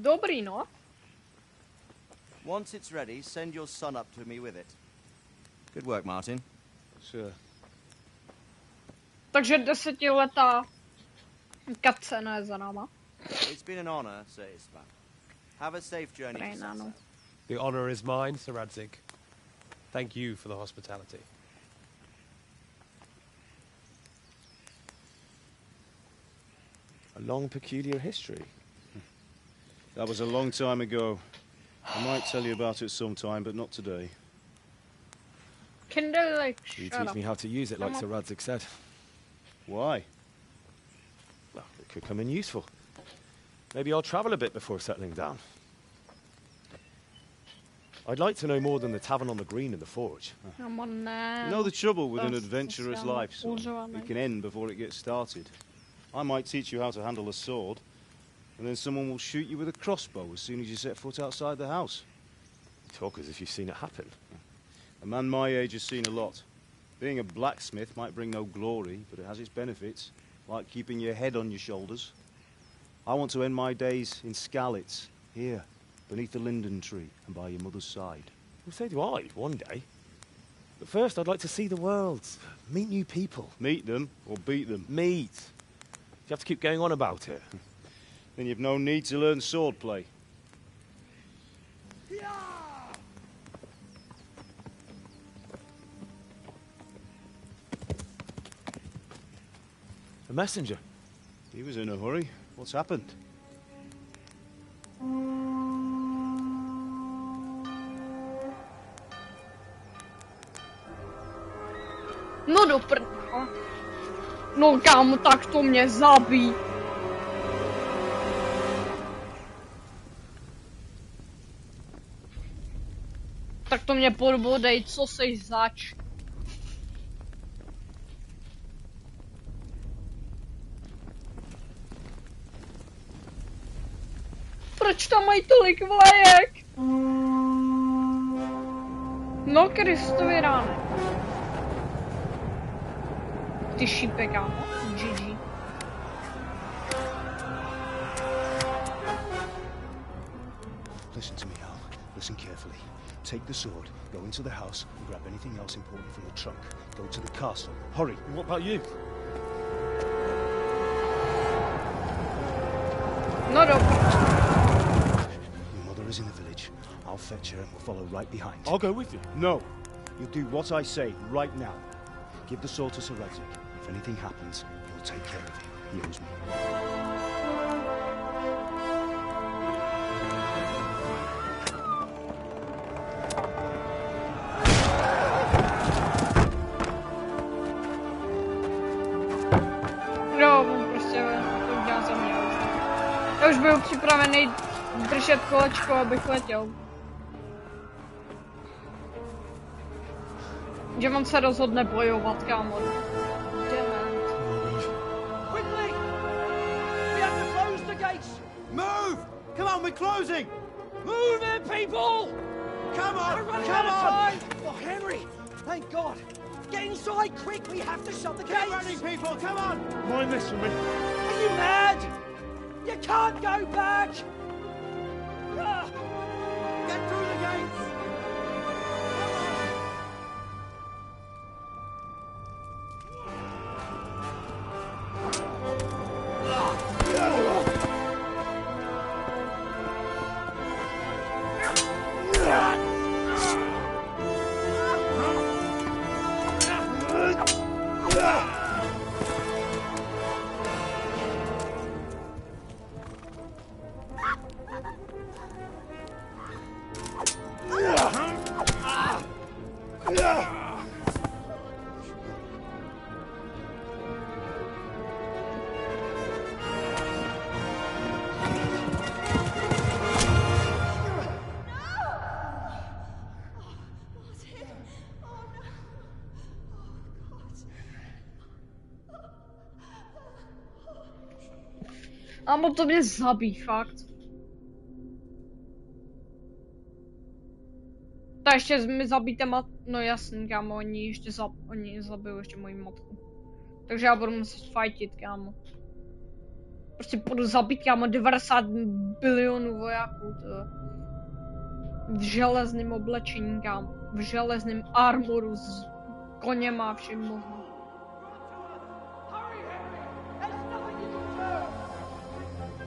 Dobrý, no. Once it's ready, send your son up to me with it. Good work, Martin. Sure. Takže 10letá cutscéna je za náma. It's been an honor, Sir Ispan. Have a safe journey to Sunset. The honor is mine, Sir Radzig. Thank you for the hospitality. A long, peculiar history. That was a long time ago. I might tell you about it sometime, but not today. Kindle, like, You teach me how to use it, like Sir Radzig said. Why? Well, it could come in useful. Maybe I'll travel a bit before settling down. I'd like to know more than the tavern on the green and the forge. You know the trouble with an adventurous life, son? It can end before it gets started. I might teach you how to handle a sword, and then someone will shoot you with a crossbow as soon as you set foot outside the house. You talk as if you've seen it happen. A man my age has seen a lot. Being a blacksmith might bring no glory, but it has its benefits, like keeping your head on your shoulders. I want to end my days in Skalitz, here, beneath the linden tree and by your mother's side. Well, so do I, one day. But first, I'd like to see the world, meet new people. Meet them or beat them? Meet. You have to keep going on about it. Then you've no need to learn swordplay. A messenger. He was in a hurry. What's happened? No do No kámo, tak to mě zabij. Tak to mě podbodej, co seš zač? Proč tam mají tolik vlajek? No Kristovi rány. Ty šípe, kámo. GG. Listen to me, Al. Listen carefully. Take the sword, go into the house, and grab anything else important from the trunk. Go to the castle. Hurry. And what about you? Not open. Your mother is in the village. I'll fetch her and we'll follow right behind. I'll go with you. No. You'll do what I say right now. Give the sword to Sir Radzig. If anything happens, he'll take care of you. He owes me. No, prostě to udělám za mě. Já už byl připravený držet kolečko, abych letěl. Že on se rozhodne bojovat, kámo. Quickly! We have to close the gates! Move! Come on, we're closing! Move it, people! Come on! We're running Come out of on! time! Oh, Henry! Thank God! Get inside, quick! We have to shut the gates! Get running, people! Come on! Mind this for me. Are you mad? You can't go back! Get through the gates! Amo, to mě zabí, fakt. To ještě mi zabíte no jasný, kámo, oni zabijou ještě moji matku. Takže já budu muset fightit, kámo. Prostě budu zabít, kámo, 90 bilionů vojáků, to. V železném oblečení, kámo. V železném armoru s koněma a všem možným.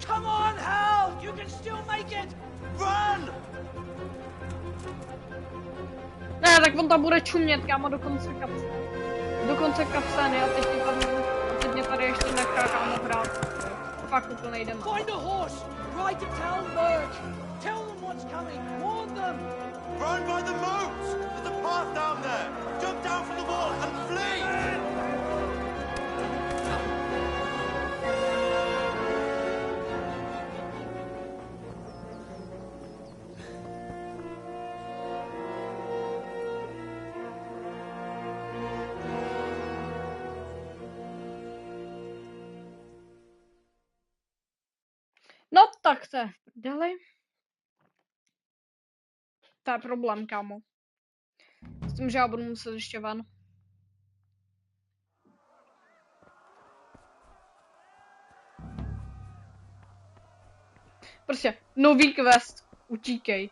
Come on, Hal! You can still make it! Run! Ne, tak on tam bude čumět, kámo, do konce kapsany a teď mě tady ještě nechá, kámo, hrát. Fakt úplně jdeme. Find a horse! Ride to Talmberg! Tell them what's coming! Warn them! Run by the moats! There's a path down there! Jump down from the wall and flee! No tak to je v prdeli. To je problém, kámo. S tím, že já budu muset ještě ven. Prostě nový quest. Utíkej.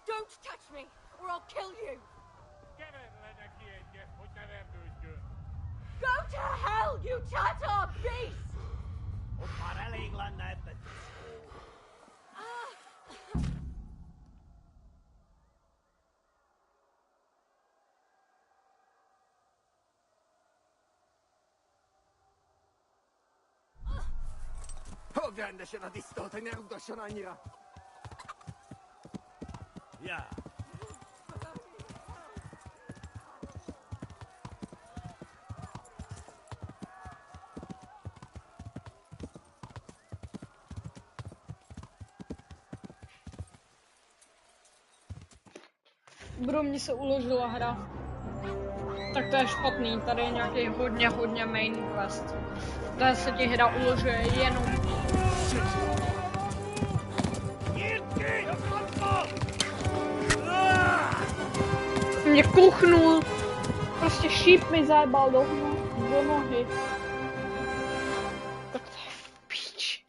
Don't touch me, or I'll kill you! Go to hell, you Tatar beast! Yeah. Bro, mně se uložila hra. Tak to je špatný, tady je nějaký hodně main quest. Tady se ti hra uložuje jenom. Mě kuchnul. Prostě šíp mi zajebal do nohy. Tak to je v píči.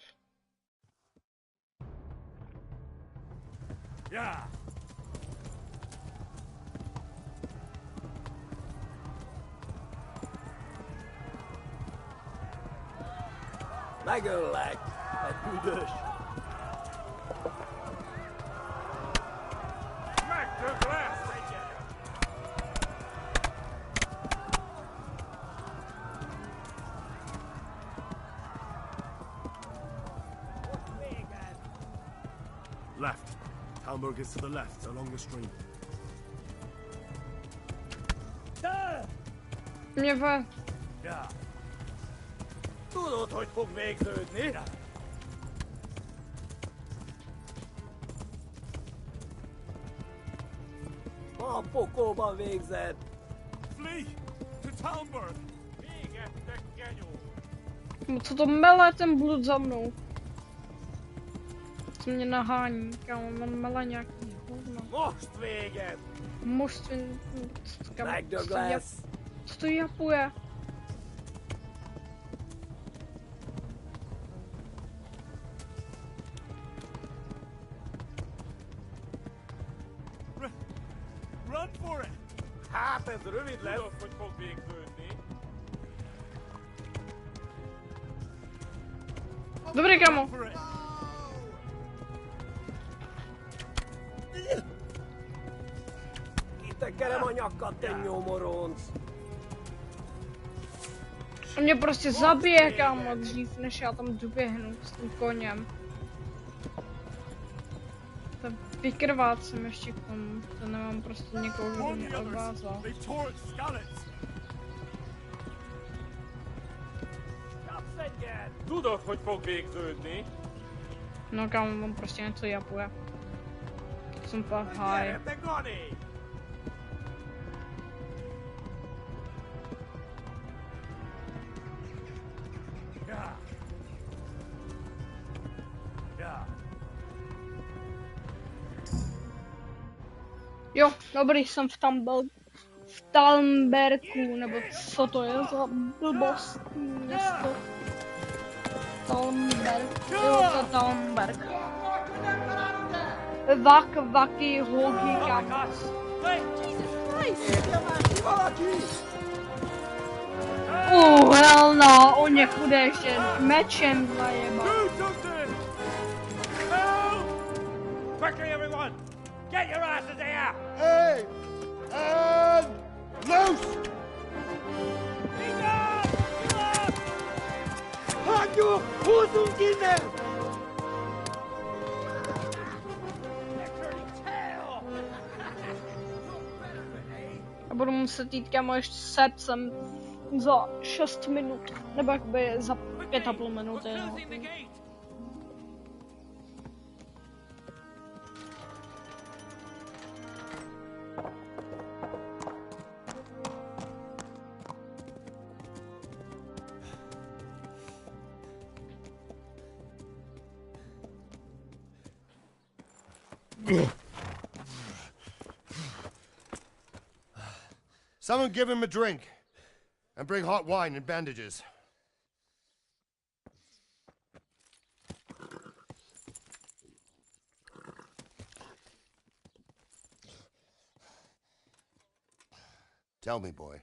Yeah. Magolak, a budu. Smack the glass! left. Talmberg is to the left, along the stream. Mě ve... Ja. Tudod, hogy fog végződni? A pokolban végzett. Flee to Talmberg. Véget, te genyó. Co to mele ten blud za mnou? Co mě nahání, kámo, on mele nějaký hovno. Most véget! Most co to japuje? Run for it! Hát ez rövid lesz. Tudod, hogy fog végződni. Dobrý, kámo. Kitekerem a nyakat, te nyomoronc. On mě prostě zabije, kámo, dřív, než já tam doběhnu s tím koněm. To vykrvácím ještě k tomu, to nemám prostě někoho, kdo mě odvázal. Tudod, hogy fog végződni. No kámo, on prostě něco japuje. Jsem pak high. Jo, dobrý, jsem v Talmberku, nebo co to je za blbost město? Talmberg, jo, to Talmberg. Vaky, hogy, kam. Hell no, on mě chudé ještě mečem zajebal. Quickly, everyone! Get your asses here! Hey! And loose! Hagyjuk! Húzzunk innen! A budu muset jít, kámo, ještě set sem za 6 minut, nebo jakoby za 5,5 minuty, no. Someone give him a drink. And bring hot wine and bandages. Tell me, boy,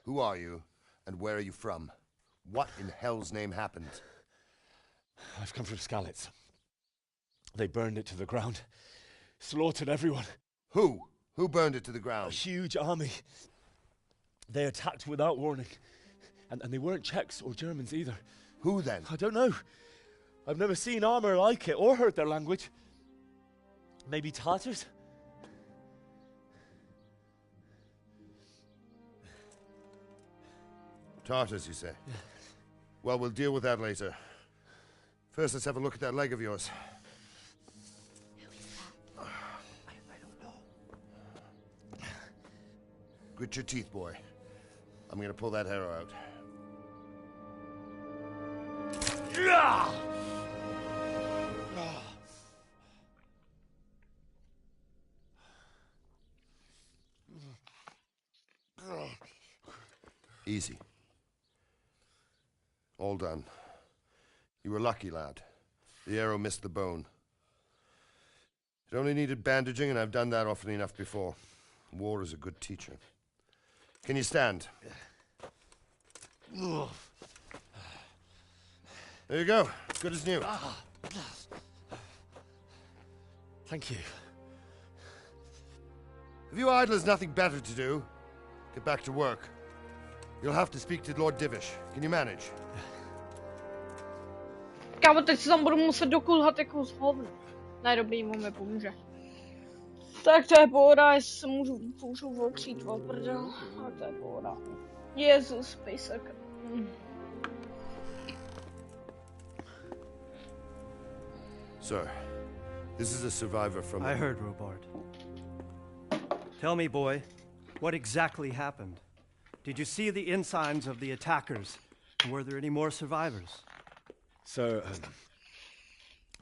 who are you and where are you from? What in hell's name happened? I've come from Skalitz. They burned it to the ground. Slaughtered everyone. Who? Who burned it to the ground? A huge army. They attacked without warning. And they weren't Czechs or Germans either. Who then? I don't know. I've never seen armor like it or heard their language. Maybe Tatars? Tartars, you say? Yeah. Well, we'll deal with that later. First, let's have a look at that leg of yours. Who is that? I don't know. Grit your teeth, boy. I'm gonna pull that arrow out. Easy. All done. You were lucky, lad. The arrow missed the bone. It only needed bandaging, and I've done that often enough before. War is a good teacher. Can you stand? There you go. Good as new. Thank you. If you idlers nothing better to do, get back to work. You'll have to speak to Lord Divish. Can you manage? Kámo, teď si tam budu muset dokulhat jako z hovna. Ne, dobrý, on mi pomůže. Tak to je pohoda, jestli se můžu opřít o prdel. Tak to je pohoda. Jezus, pejsek. Sir, this is a survivor from... I heard, Robard. Tell me, boy, what exactly happened? Did you see the ensigns of the attackers? And were there any more survivors? So,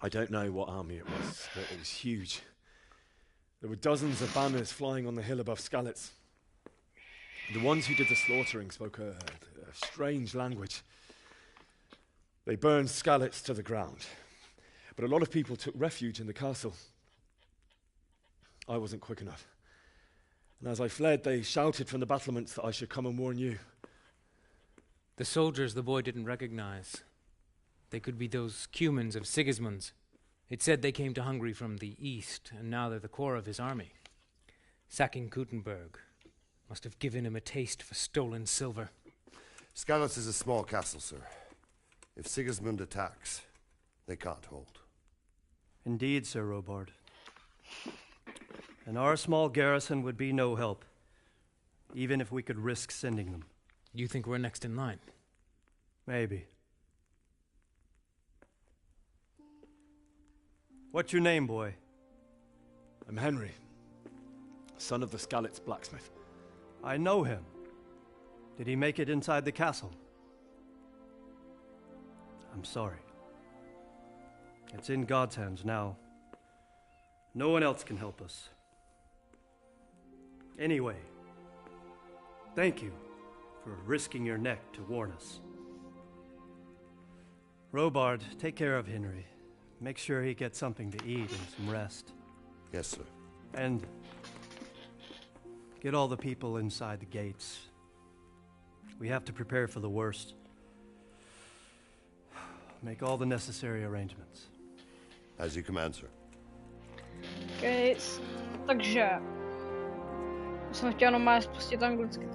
I don't know what army it was, but it was huge. There were dozens of banners flying on the hill above Skalitz. The ones who did the slaughtering spoke a strange language. They burned Skalitz to the ground, but a lot of people took refuge in the castle. I wasn't quick enough. And as I fled, they shouted from the battlements that I should come and warn you. The soldiers the boy didn't recognize. They could be those Cumans of Sigismund's. It said they came to Hungary from the east, and now they're the core of his army. Sacking Kuttenberg must have given him a taste for stolen silver. Skalitz is a small castle, sir. If Sigismund attacks, they can't hold. Indeed, Sir Robard. And our small garrison would be no help, even if we could risk sending them. You think we're next in line? Maybe. What's your name, boy? I'm Henry, son of the Skalitz blacksmith. I know him. Did he make it inside the castle? I'm sorry. It's in God's hands now. No one else can help us. Anyway, thank you for risking your neck to warn us. Robard, take care of Henry. Make sure he gets something to eat and some rest. Yes, sir. And get all the people inside the gates. We have to prepare for the worst. Make all the necessary arrangements. As you command, sir. Okay, takže jsem chtěl normálně spustit anglicky.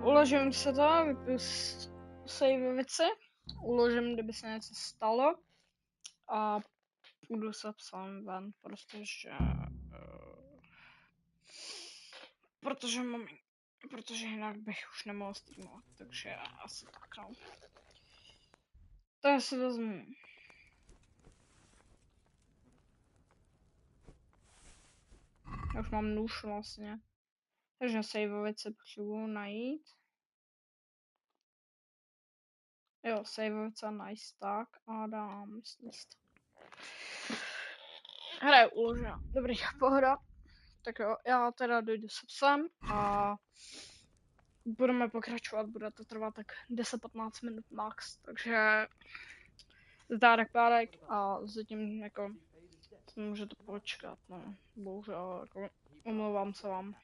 Uložím se to, vypiju saveovici, uložím, kdyby se něco stalo a půjdu se psem ven, protože jinak bych už nemohl streamovat, takže asi tak no. To já si vezmu. Já už mám nůž vlastně. Takže saveovice potřebuji najít. Jo, saveovice nice, tak a dám sníst. Hra je uložena. Dobrý, pohoda. Tak jo, já teda dojdu se psem a budeme pokračovat, bude to trvat tak 10-15 minut max, takže zdárek párek a zatím jako můžete počkat, no, bohužel, jako omlouvám se vám.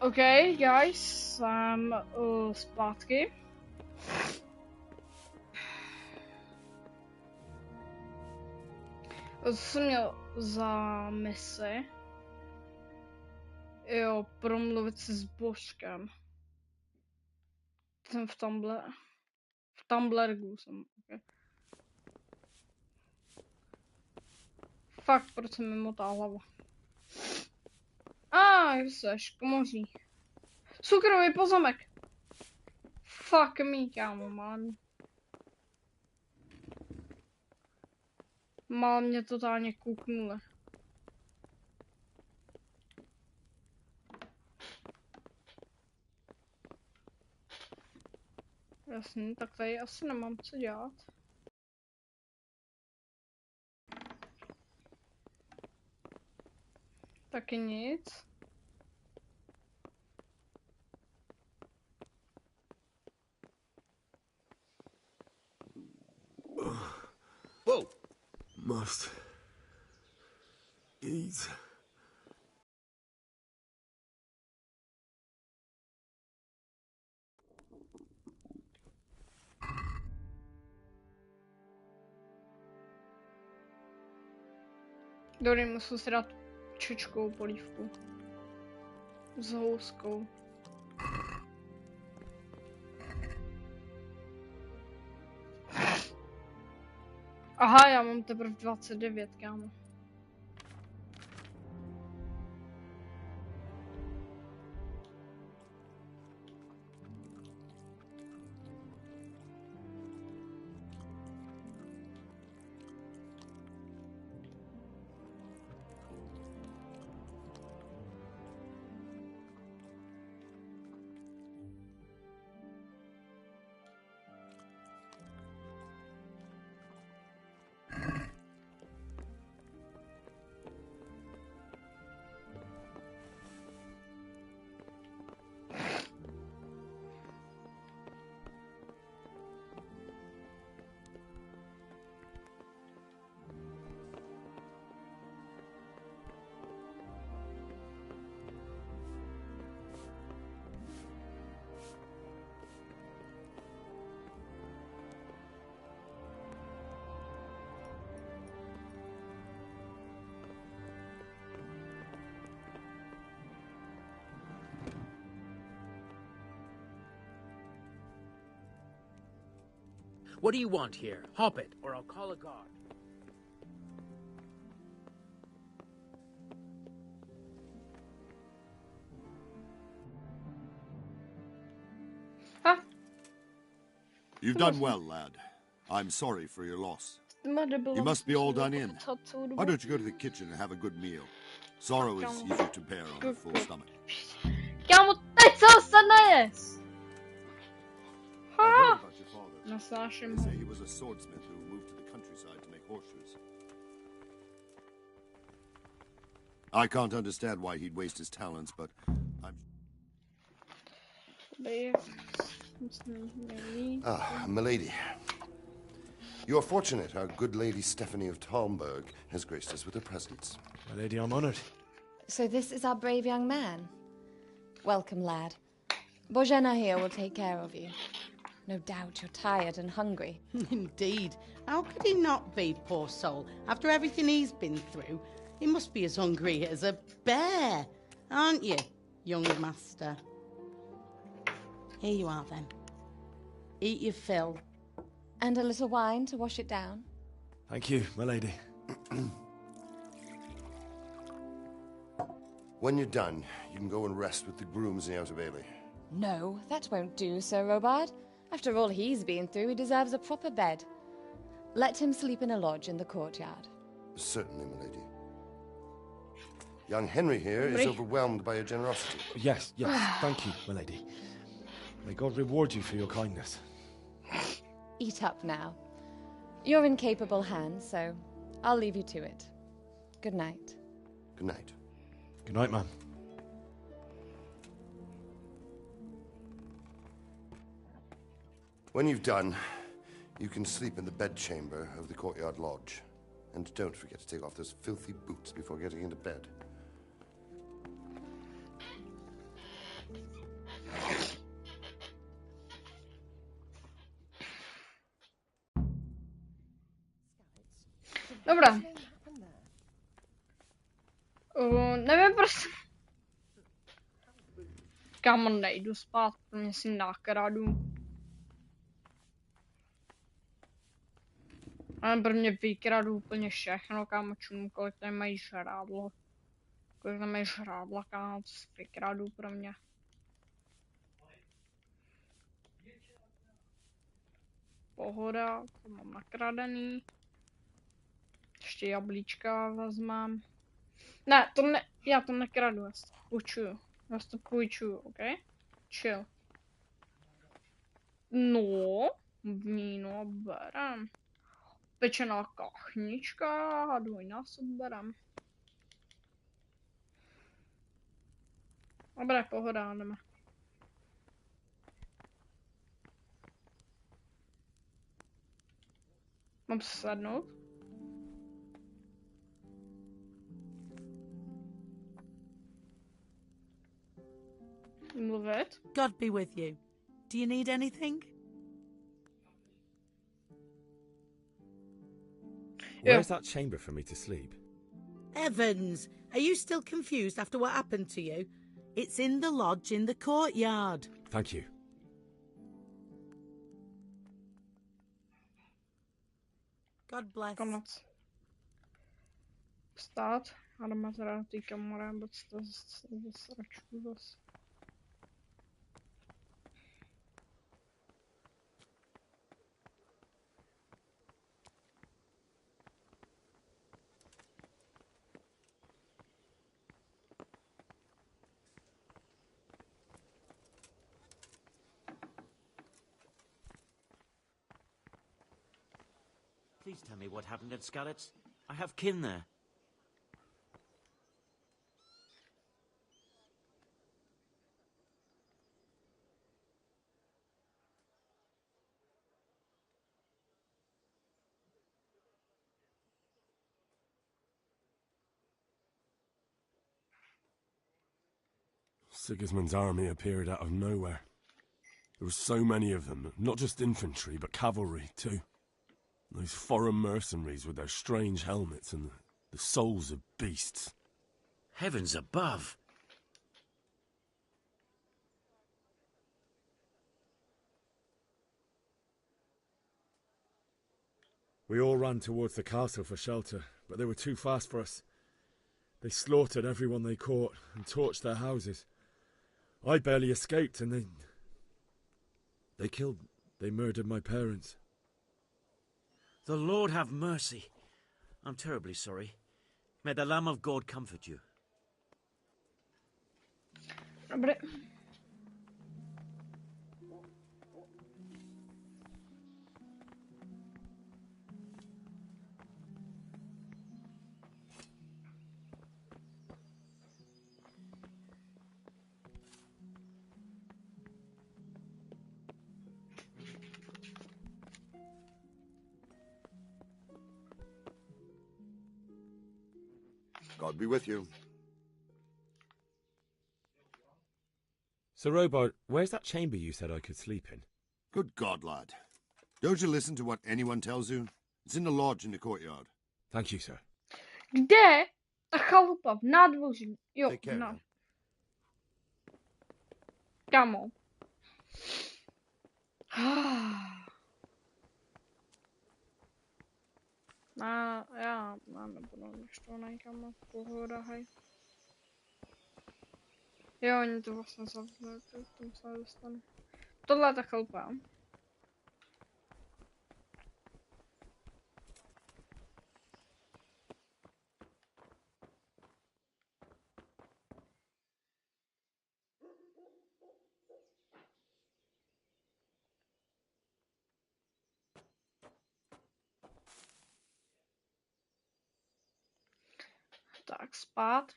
OK, guys, jsem zpátky. Co jsem měl za misi? Jo, promluvit si s božkem. Jsem v Tumblergu jsem, okay. Fakt, proč se mi motá hlava? Kde seš, komoří. Cukrový pozemek. Fuck me, kámo, man. Mal mě totálně kouknuli. Jasně, tak tady asi nemám co dělat. Taky nic. Whoa! Must eat. Dobrý, musím si dát čočkou polívku. S houskou. Aha, já mám teprve 29, kámo. What do you want here? Hop it, or I'll call a guard. You've done well, lad. I'm sorry for your loss. You must be all done in. Why don't you go to the kitchen and have a good meal? Sorrow is easier to bear on a full stomach. Kámo, teď co se nejes? Ha! They say he was a swordsmith who moved to the countryside to make horseshoes. I can't understand why he'd waste his talents, but I'm... Milady. You are fortunate our good lady Stephanie of Talmberg has graced us with her presence. My lady, I'm honored. So this is our brave young man. Welcome, lad. Bozhena here will take care of you. No doubt you're tired and hungry. Indeed. How could he not be, poor soul? After everything he's been through, he must be as hungry as a bear, aren't you, young master? Here you are, then. Eat your fill. And a little wine to wash it down. Thank you, my lady. When you're done, you can go and rest with the grooms in the Outer Bailey. No, that won't do, Sir Robard. After all he's been through, he deserves a proper bed. Let him sleep in a lodge in the courtyard. Certainly, my lady. Young Henry here is overwhelmed by your generosity. Yes, thank you, my lady. May God reward you for your kindness. Eat up now. You're in capable hands, so I'll leave you to it. Good night. Good night. Good night, ma'am. When you've done, you can sleep in the bedchamber of the courtyard lodge. And don't forget to take off those filthy boots before getting into bed. Dobrá. Nevím prostě. Kámo, nejdu spát, mě si nakradu. Ale pro mě vykradu úplně všechno, kámo, čum, kolik tady mají žrádlo. Kolik tam mají žrádla, kámo, co si vykradu pro mě. Pohoda, to mám nakradený. Ještě jablíčka vezmám. Ne, to ne, já to nekradu, já to půjčuju. Já to půjčuju, ok? Chill. No, víno berem. Pečená kachnička a dvojnásob berem. Dobré, pohoda, jdeme. Mám se sednout? Mluvit? God be with you. Do you need anything? Where's that chamber for me to sleep? Evans, are you still confused after what happened to you? It's in the lodge in the courtyard. Thank you. God bless. Konec. Vstát a jdeme teda do té komory, bo to zračku zase. Please tell me what happened at Scarlett's. I have kin there. Sigismund's army appeared out of nowhere. There were so many of them, not just infantry, but cavalry, too. Those foreign mercenaries with their strange helmets and the souls of beasts. Heavens above! We all ran towards the castle for shelter, but they were too fast for us. They slaughtered everyone they caught and torched their houses. I barely escaped, and they murdered my parents. The Lord have mercy. I'm terribly sorry. May the Lamb of God comfort you. Dobré. God be with you. Sir Robard, where's that chamber you said I could sleep in? Good God, lad. Don't you listen to what anyone tells you? It's in the lodge in the courtyard. Thank you, sir. Kde? Ta chalupa v nádvoří. Jo, no. Kamo. Já nebudu naštvaný, kamo. Pohoda, hej. Jo, oni to vlastně zavřeli, k tomu se nedostanu. Tohle je ta chalupa. Tak, spát.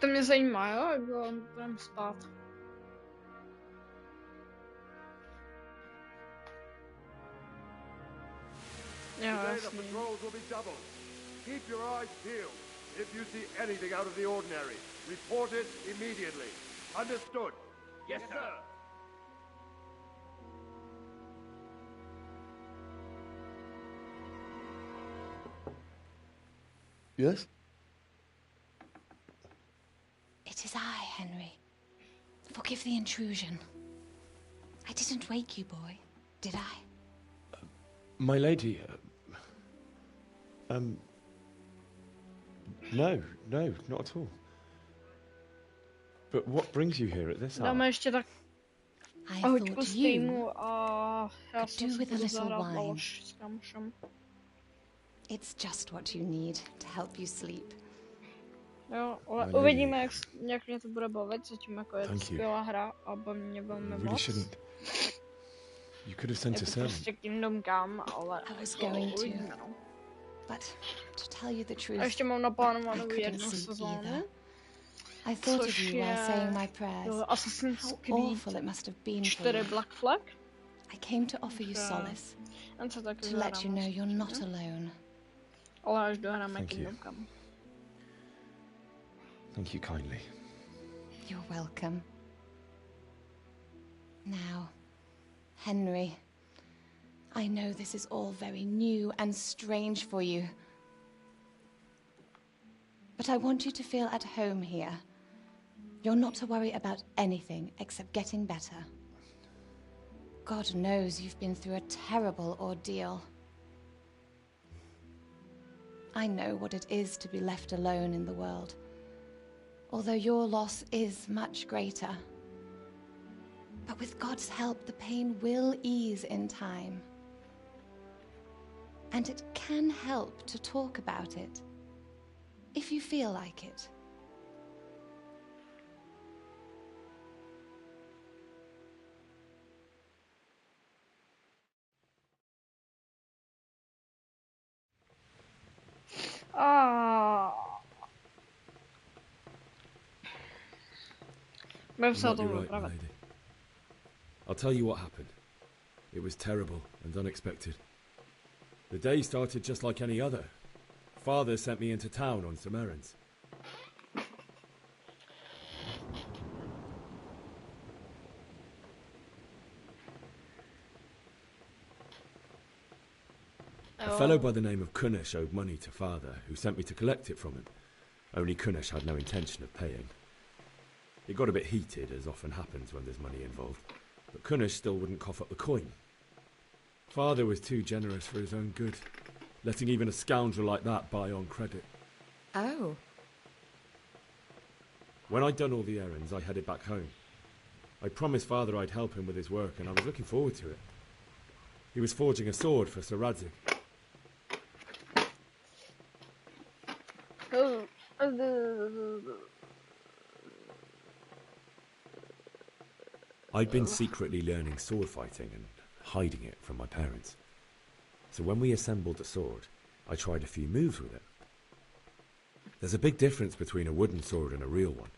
To mě zajímá, jo, jak budeme spát. Today the patrols will be doubled. Keep your eyes peeled. If you see anything out of the ordinary, report it immediately. Understood? Yes, sir. Yes? It is I, Henry. Forgive the intrusion. I didn't wake you, boy, did I? My lady, no, not at all. But what brings you here at this hour? Dáme ještě tak I hoďku thought streamu you a já could jsem do si with a budu little zahrát wine. Lož s kamošem. It's just what you need to help you sleep. Jo, ale My uvidíme, jak mě to bude bavit, zatím jako je to Thank you. skvělá hra a baví mě velmi You really moc. shouldn't. You could have sent a Jako servant. prostě k Kingdom Come, ale I was jako going to. uvidíme, no. But to tell you the truth, A ještě mám I naplánovanou couldn't jednu sleep sezónu, either. I thought of což you while saying my je prayers. Assassin's How Creed awful it must have been for 4 you. Black Flag. I came to offer you solace, Jen se taky to let you know zahrám. you're not alone. Ale až dohráme Thank you. Kingdom Come. Thank you kindly. You're welcome. Now, Henry, I know this is all very new and strange for you. But I want you to feel at home here. You're not to worry about anything except getting better. God knows you've been through a terrible ordeal. I know what it is to be left alone in the world, although your loss is much greater. But with God's help, the pain will ease in time. And it can help to talk about it, if you feel like it. You might be right, my lady. I'll tell you what happened. It was terrible and unexpected. The day started just like any other. Father sent me into town on some errands. A fellow by the name of Kunnish owed money to Father, who sent me to collect it from him. Only Kunnish had no intention of paying. It got a bit heated, as often happens when there's money involved, but Kunnish still wouldn't cough up the coin. Father was too generous for his own good, letting even a scoundrel like that buy on credit. Oh. When I'd done all the errands, I headed back home. I promised Father I'd help him with his work, and I was looking forward to it. He was forging a sword for Sir Radzig. I'd been secretly learning sword fighting and hiding it from my parents. So when we assembled the sword, I tried a few moves with it. There's a big difference between a wooden sword and a real one.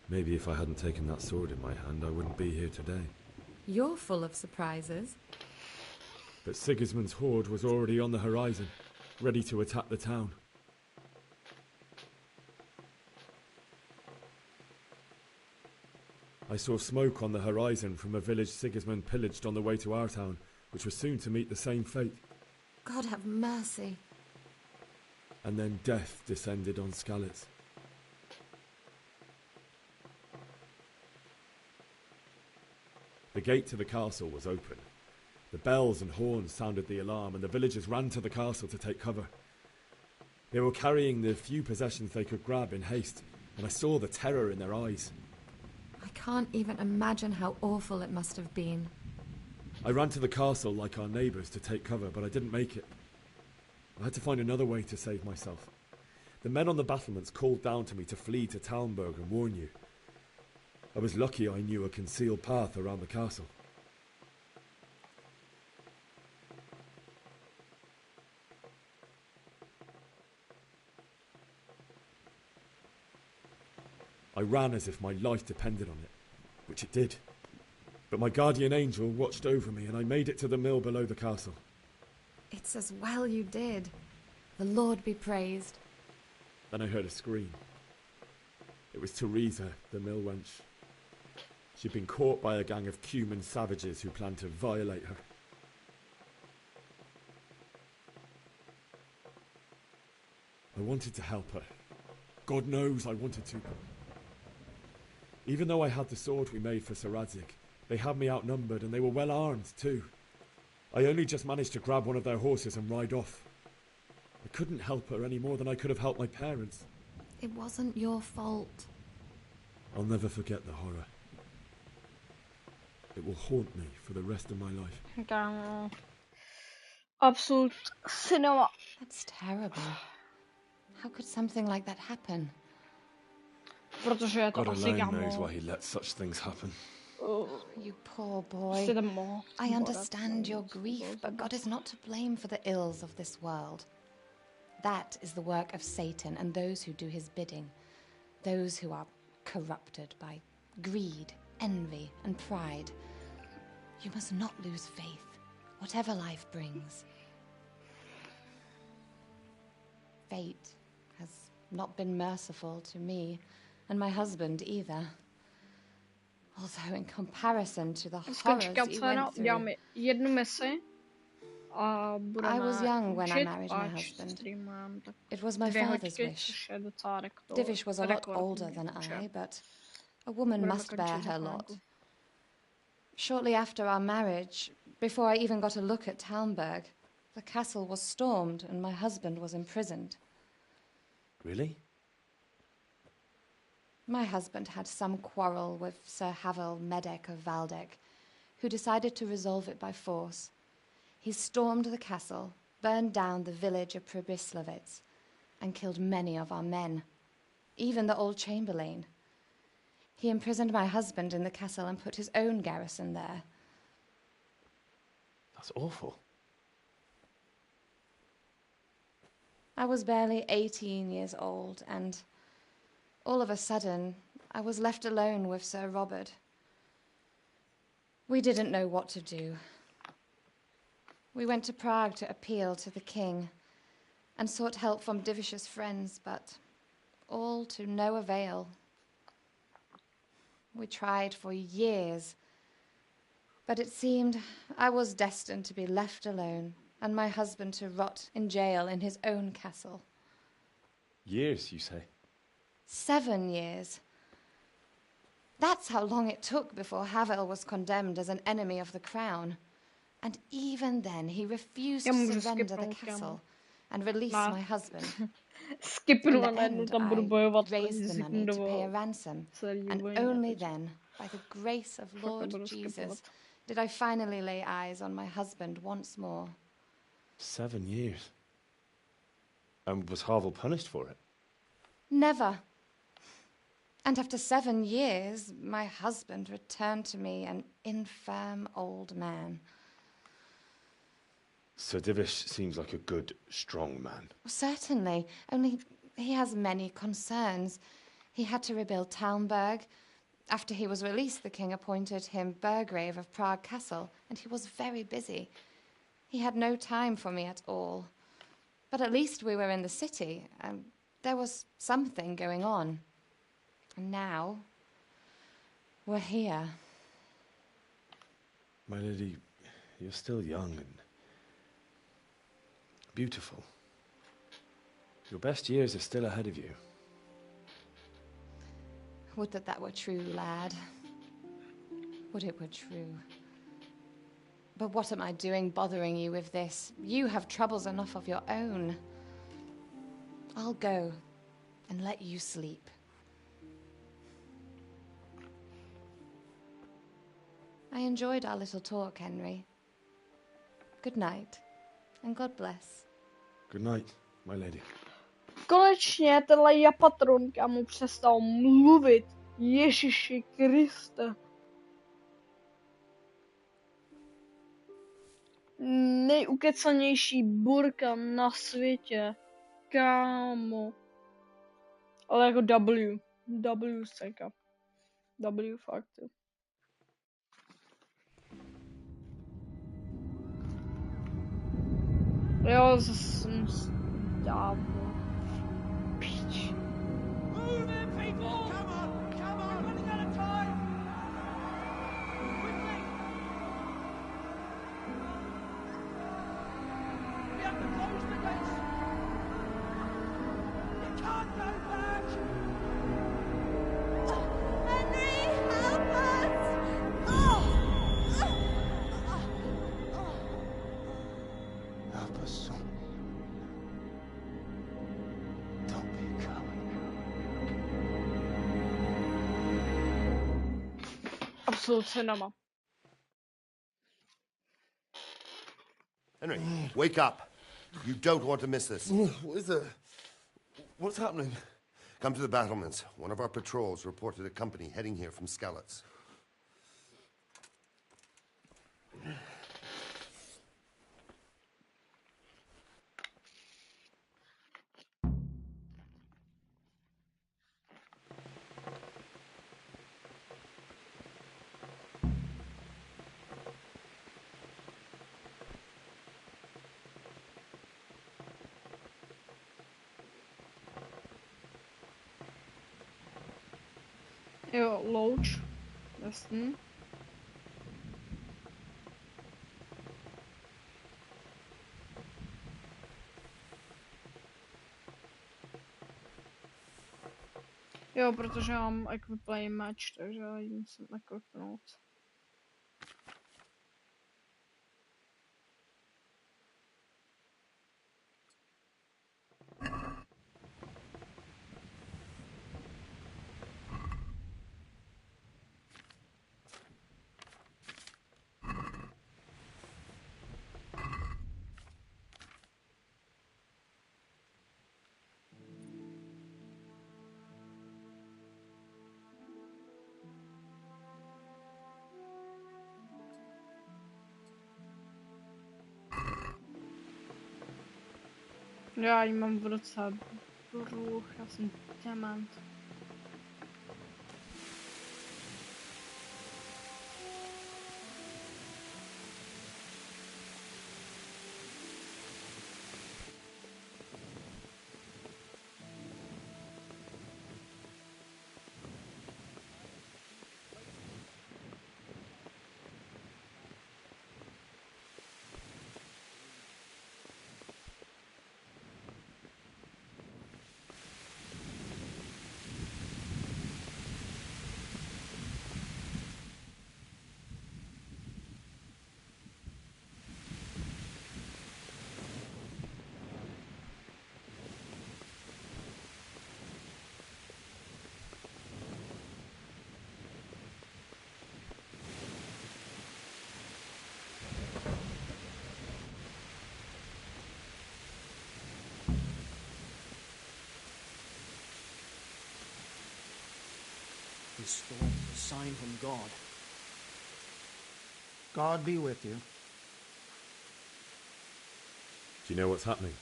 Maybe if I hadn't taken that sword in my hand, I wouldn't be here today. You're full of surprises. But Sigismund's horde was already on the horizon, ready to attack the town. I saw smoke on the horizon from a village Sigismund pillaged on the way to our town, which was soon to meet the same fate. God have mercy. And then death descended on Skalitz. The gate to the castle was open. The bells and horns sounded the alarm, and the villagers ran to the castle to take cover. They were carrying the few possessions they could grab in haste, and I saw the terror in their eyes. I can't even imagine how awful it must have been. I ran to the castle like our neighbours to take cover, but I didn't make it. I had to find another way to save myself. The men on the battlements called down to me to flee to Talmberg and warn you. I was lucky I knew a concealed path around the castle. I ran as if my life depended on it, which it did. But my guardian angel watched over me and I made it to the mill below the castle. It's as well you did. The Lord be praised. Then I heard a scream. It was Teresa, the mill wench. She'd been caught by a gang of Cuman savages who planned to violate her. I wanted to help her. God knows I wanted to. Even though I had the sword we made for Sir Radzig, they had me outnumbered and they were well armed too. I only just managed to grab one of their horses and ride off. I couldn't help her any more than I could have helped my parents. It wasn't your fault. I'll never forget the horror. It will haunt me for the rest of my life. Absolute cinema. That's terrible. How could something like that happen? Protože je to God asi alone knows kámo. why he lets such things happen. You poor boy. I understand your grief, but God is not to blame for the ills of this world. That is the work of Satan and those who do his bidding. Those who are corrupted by greed, envy, and pride. You must not lose faith, whatever life brings. Fate has not been merciful to me, and my husband either. Although in comparison to the horrors you went through... jednu misi a budeme I was young when I učit, married my až husband. streamujeme tak It was my 2 father's hoďky, wish. což je docela Divish was a lot older than I, but a woman must bear her lot. Shortly after our marriage, before I even got a look at Talmberg, the castle was stormed and my husband was imprisoned. Really? My husband had some quarrel with Sir Havel Medek of Valdek, who decided to resolve it by force. He stormed the castle, burned down the village of Pribyslavitz, and killed many of our men, even the old chamberlain. He imprisoned my husband in the castle and put his own garrison there. That's awful. I was barely 18 years old, and all of a sudden, I was left alone with Sir Robert. We didn't know what to do. We went to Prague to appeal to the king and sought help from Divish's friends, but all to no avail. We tried for years, but it seemed I was destined to be left alone and my husband to rot in jail in his own castle. Years, you say? 7 years. That's how long it took before Havel was condemned as an enemy of the crown. And even then, he refused to surrender the castle and release my husband. In the end, I raised the money to pay a ransom, and only then, by the grace of Lord Jesus, did I finally lay eyes on my husband once more. 7 years? And was Havel punished for it? Never. And after 7 years, my husband returned to me an infirm old man. Sir Divish seems like a good, strong man. Certainly, only he has many concerns. He had to rebuild Talmberg. After he was released, the king appointed him Burgrave of Prague Castle, and he was very busy. He had no time for me at all. But at least we were in the city, and there was something going on. And now, we're here. My lady, you're still young and beautiful. Your best years are still ahead of you. Would that that were true, lad. Would it were true. But what am I doing bothering you with this? You have troubles enough of your own. I'll go and let you sleep. I enjoyed our little talk, Henry. Good night, and God bless. Good night, my lady. Konečně tenhle japatronka mu přestal mluvit. Ježiši Kriste. Nejukecanější burka na světě. Kámo. Ale jako W. W strejka. W faktu. Jo, zase dávno. Pič. Absolutně nema. Henry, wake up. You don't want to miss this. What is it? What's happening? Come to the battlements. One of our patrols reported a company heading here from Skalitz. Jo, louč. Jasný. Jo, protože mám equiplay meč, takže ji musím equipnout. Já ji mám v ruce. Bruch, já jsem diamant. This storm is a sign from God. God be with you. Do you know what's happening?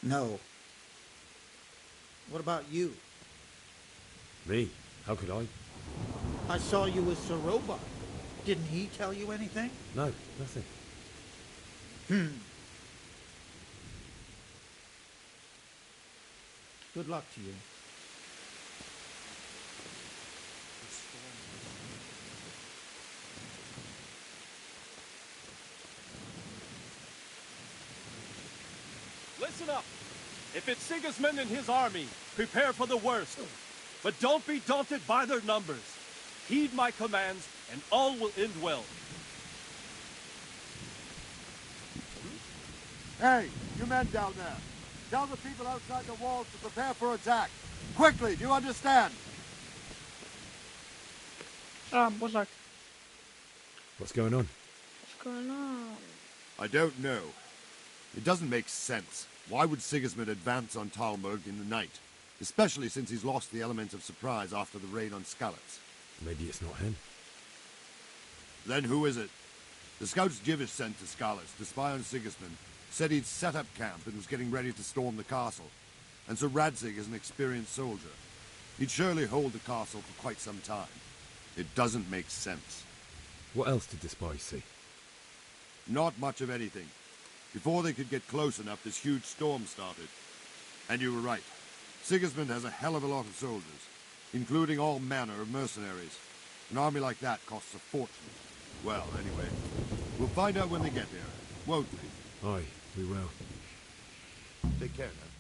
No. What about you? Me? How could I? I saw you with Sir Robot. Didn't he tell you anything? No, nothing. Good luck to you. Listen up. If it's Sigismund and his army, prepare for the worst. But don't be daunted by their numbers. Heed my commands, and all will end well. Hey, you men down there. Tell the people outside the walls to prepare for attack. Quickly, do you understand? Božak. What's going on? What's going on? I don't know. It doesn't make sense. Why would Sigismund advance on Talmberg in the night? Especially since he's lost the element of surprise after the raid on Skalitz. Maybe it's not him. Then who is it? The scouts Jivish sent to Skalitz to spy on Sigismund said he'd set up camp and was getting ready to storm the castle. And Sir Radzig is an experienced soldier. He'd surely hold the castle for quite some time. It doesn't make sense. What else did the spies see? Not much of anything. Before they could get close enough, this huge storm started. And you were right. Sigismund has a hell of a lot of soldiers, including all manner of mercenaries. An army like that costs a fortune. Well, anyway, we'll find out when they get there, won't we? Aye, we will. Take care now.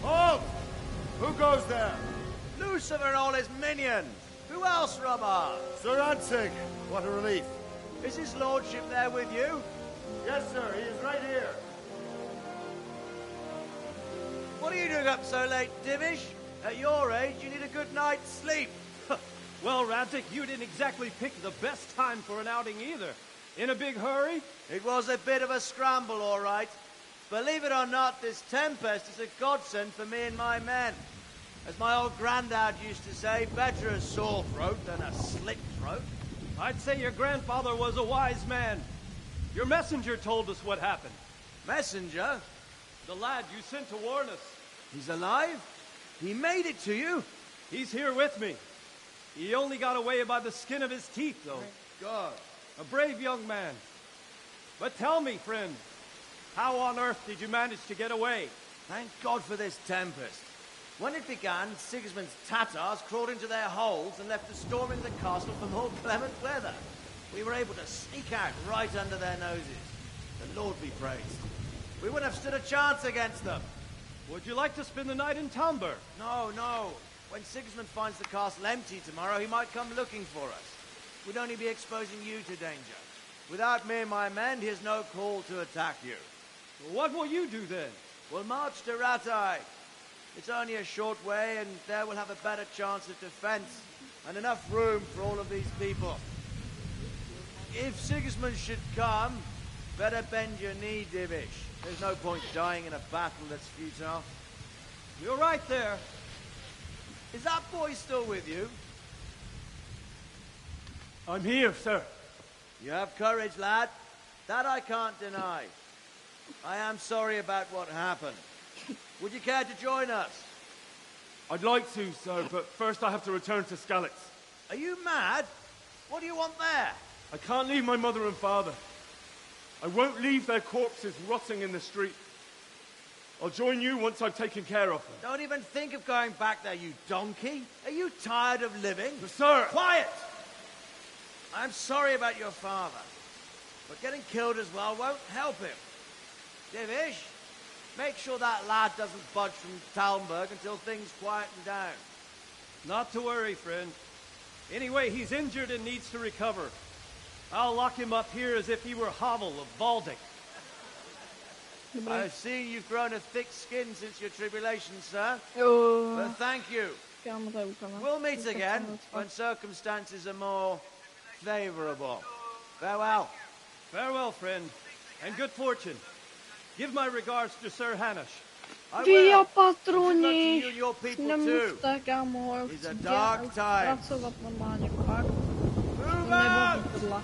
Halt! Who goes there? Lucifer and all his minions. Who else, Robert? Sir Ansig. What a relief. Is his lordship there with you? Yes, sir. He is right here. What are you doing up so late, Divish? At your age, you need a good night's sleep. Well, Radzik, you didn't exactly pick the best time for an outing either. In a big hurry? It was a bit of a scramble, all right. Believe it or not, this tempest is a godsend for me and my men. As my old granddad used to say, better a sore throat than a slit throat. I'd say your grandfather was a wise man. Your messenger told us what happened. Messenger? The lad you sent to warn us. He's alive? He made it to you? He's here with me. He only got away by the skin of his teeth, though. Thank God. A brave young man. But tell me, friend, how on earth did you manage to get away? Thank God for this tempest. When it began, Sigismund's Tatars crawled into their holes and left us storming the castle for more clement weather. We were able to sneak out right under their noses. The Lord be praised. We wouldn't have stood a chance against them. Would you like to spend the night in Talmberg? No, no. When Sigismund finds the castle empty tomorrow, he might come looking for us. We'd only be exposing you to danger. Without me and my men, he has no call to attack you. Well, what will you do then? We'll march to Ratai. It's only a short way, and there we'll have a better chance of defense and enough room for all of these people. If Sigismund should come, better bend your knee, Divish. There's no point dying in a battle that's futile. You're right there. Is that boy still with you? I'm here, sir. You have courage, lad. That I can't deny. I am sorry about what happened. Would you care to join us? I'd like to, sir, but first I have to return to Skalitz. Are you mad? What do you want there? I can't leave my mother and father. I won't leave their corpses rotting in the street. I'll join you once I've taken care of them. Don't even think of going back there, you donkey. Are you tired of living? But sir! Quiet! I'm sorry about your father, but getting killed as well won't help him. Divish, make sure that lad doesn't budge from Talmberg until things quieten down. Not to worry, friend. Anyway, he's injured and needs to recover. I'll lock him up here as if he were Havel of Baldic. I've seen you've grown a thick skin since your tribulation, sir. But thank you. We'll meet again when circumstances are more favorable. Farewell. Farewell, friend, and good fortune. Give my regards to Sir Hanish. Via patroni, nemusíte, kámo, It's a dark time. pracovat normálně, fakt. Move Nebo tohle.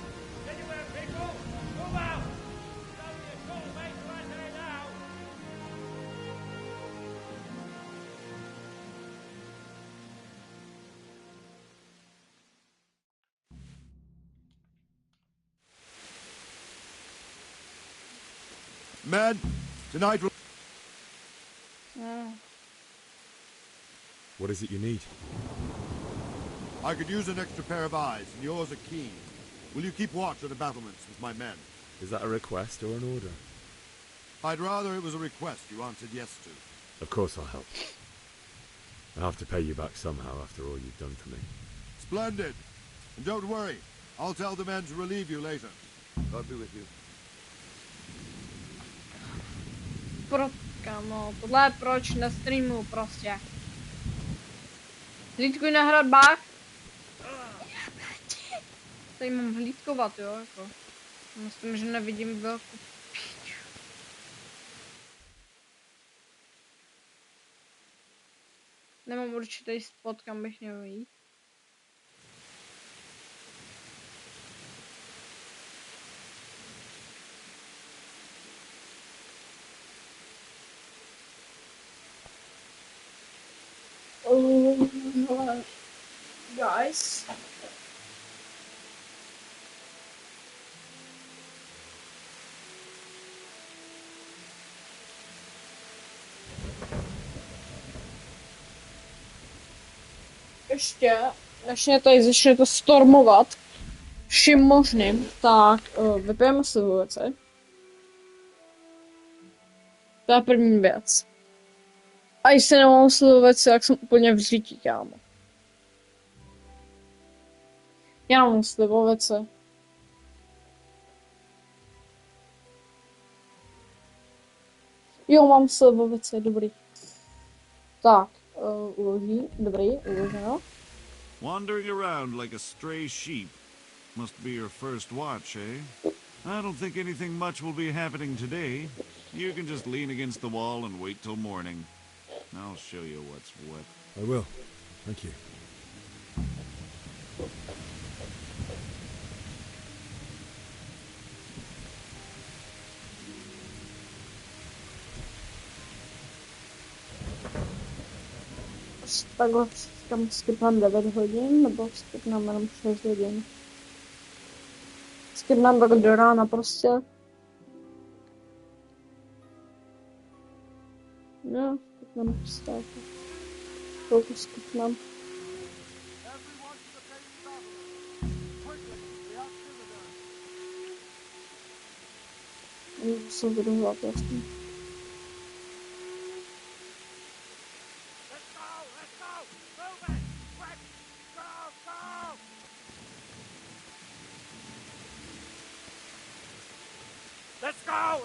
Men, tonight we'll... What is it you need? I could use an extra pair of eyes, and yours are keen. Will you keep watch on the battlements with my men? Is that a request or an order? I'd rather it was a request you answered yes to. Of course I'll help. I'll have to pay you back somehow after all you've done for me. Splendid. And don't worry, I'll tell the men to relieve you later. God be with you. Kámo, tohle je proč nestreamuju prostě. Hlídkuj na hradbách. Tady mám hlídkovat, jo, jako. Myslím, že nevidím velkou píču. Nemám určitý spot, kam bych měl jít. Nice. Ještě, než mě tady začne to stormovat vším možným, tak vypijeme slivovici. To je první věc. A jestli nemám slivovici, tak jsem úplně v žití, kámo. Já mám slivovici. Jo, mám slivovici, dobrý. Tak, uloží, dobrý, uloženo. Wandering around like a stray sheep. Must be your first watch, eh? I don't think anything much will be happening today. You can just lean against the wall and wait till morning. I'll show you what's what. I will. Thank you. Takhle tam skipnám 9 hodin, nebo skipnám jenom 6 hodin. Skipnám tak do rána prostě. No, skipnám prostě. Chvilku skipnám. Musím vydovat jasně.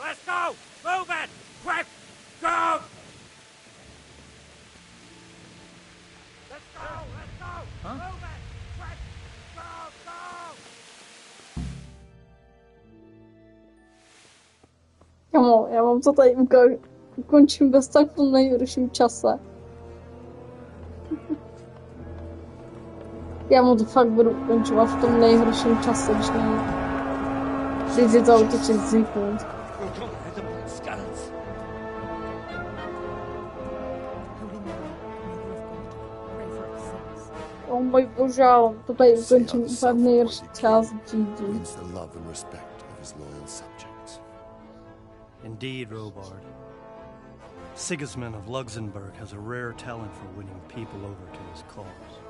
Let's go! Move it! Quick! Go! Let's go! Huh? Move it! Quick! Go! Kamo, já vám to tady ukončím bez tak v nejhorším čase. Já mu to fakt budu ukončovat v tom nejhorším čase, když nevím. Teď si to utočit zvyknout. Oh můj bože, to tady ukončím úplně v nejhorší čas, GG. Indeed, Robard. Sigismund of Luxembourg has a rare talent for winning people over to his cause.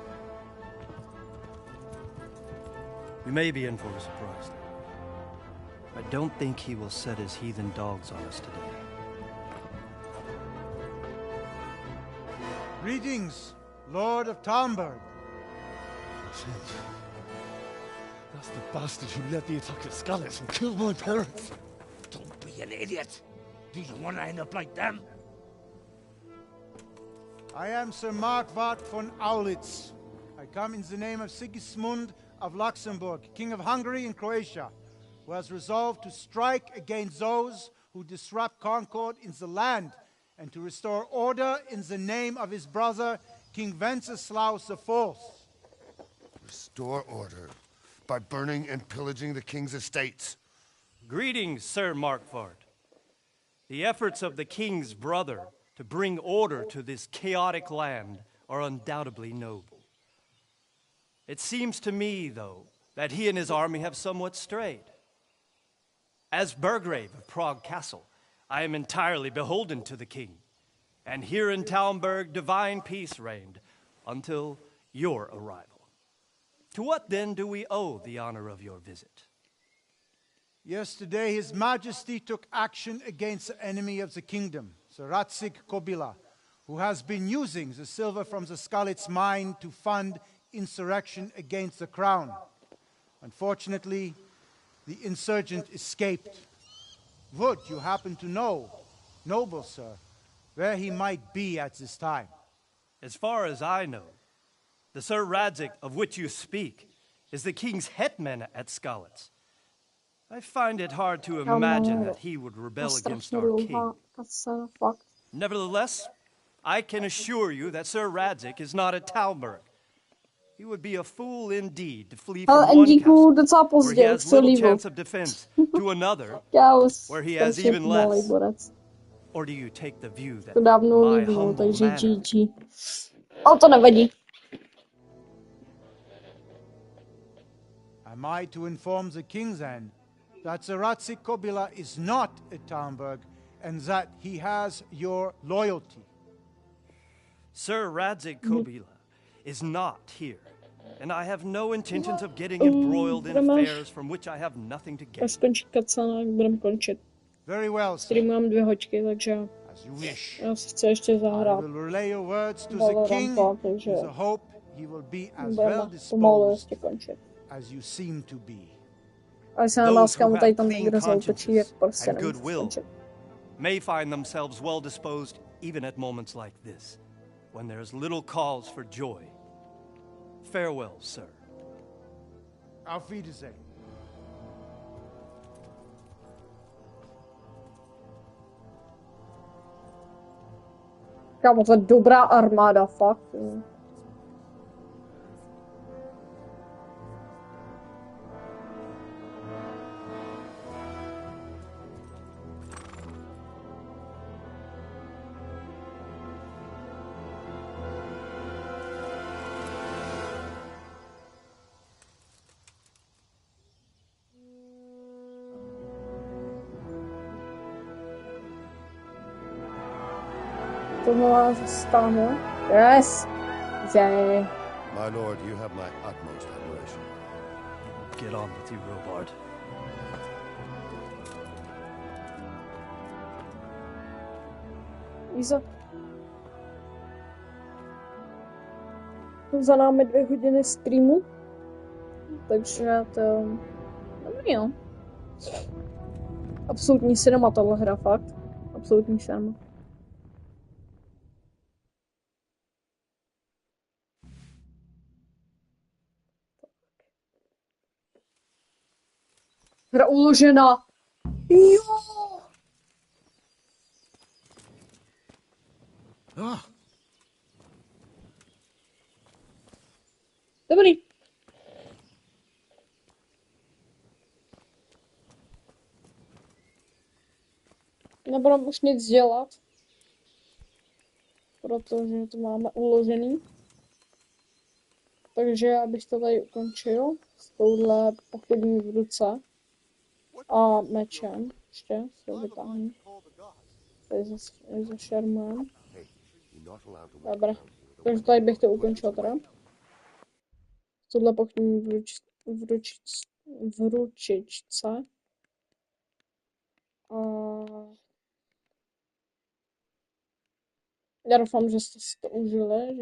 We may be in for a surprise. I don't think he will set his heathen dogs on us today. Greetings, Lord of Talmberg. That's the bastard who led the attack at Skalitz and killed my parents. Don't be an idiot. Do you want to end up like them? I am Sir Markwart von Aulitz. I come in the name of Sigismund of Luxembourg, King of Hungary and Croatia, who has resolved to strike against those who disrupt concord in the land and to restore order in the name of his brother, King Wenceslaus IV. Restore order by burning and pillaging the king's estates. Greetings, Sir Markwart. The efforts of the king's brother to bring order to this chaotic land are undoubtedly noble. It seems to me, though, that he and his army have somewhat strayed. As Burgrave of Prague Castle, I am entirely beholden to the king, and here in Talmberg divine peace reigned until your arrival. To what then do we owe the honor of your visit? Yesterday, His Majesty took action against the enemy of the kingdom, Sir Radzig Kobyla, who has been using the silver from the Skalitz mine to fund insurrection against the crown. Unfortunately, the insurgent escaped. Would you happen to know, noble sir, where he might be at this time? As far as I know, the Sir Radzig of which you speak is the king's hetman at Skalitz. I find it hard to imagine that he would rebel against our king. Nevertheless, I can assure you that Sir Radzig is not at Talmberg. He would be a fool indeed to flee from one castle where he has little chance of defense to another where he has even less. Or do you take the view that my humble manner... Ale to nevadí. Am I to inform the king then that the Ratzik Kobila is not at Talmberg and that he has your loyalty? Sir Radzik Kobila is not here, and I have no intentions of getting embroiled in affairs from which I have nothing to gain. Skončit kacana, budeme končit. Very well, stream mám 2 hoďky, takže já si chci ještě zahrát. Valorant, takže budeme pomalu ještě končit. Ale se namáskám tady tam někde zautočí, jak prostě nemůžu skončit. May find themselves well disposed even at moments like this, when there is little cause for joy. Farewell, sir. Auf Wiedersehen. Kámo, to je dobrá armáda, fakt. Yes. Yay. My lord, you have my utmost admiration. Get on with you, Robard. Iza. Za námi 2 hodiny streamu. Takže to... Dobrý, jo. Absolutní cinema tahle hra, fakt. Absolutní cinema. Hra uložena. Jo! Dobrý. Nebudeme už nic dělat, protože to máme uložený. Takže já bych to tady ukončil s touhle pochodní v ruce a mečem. Ještě se ho vytáhnu. Tady zašarmujem. Dobré. Takže tady bych to ukončil teda. Tohle pochodní v ručičce. A já doufám, že jste si to užili,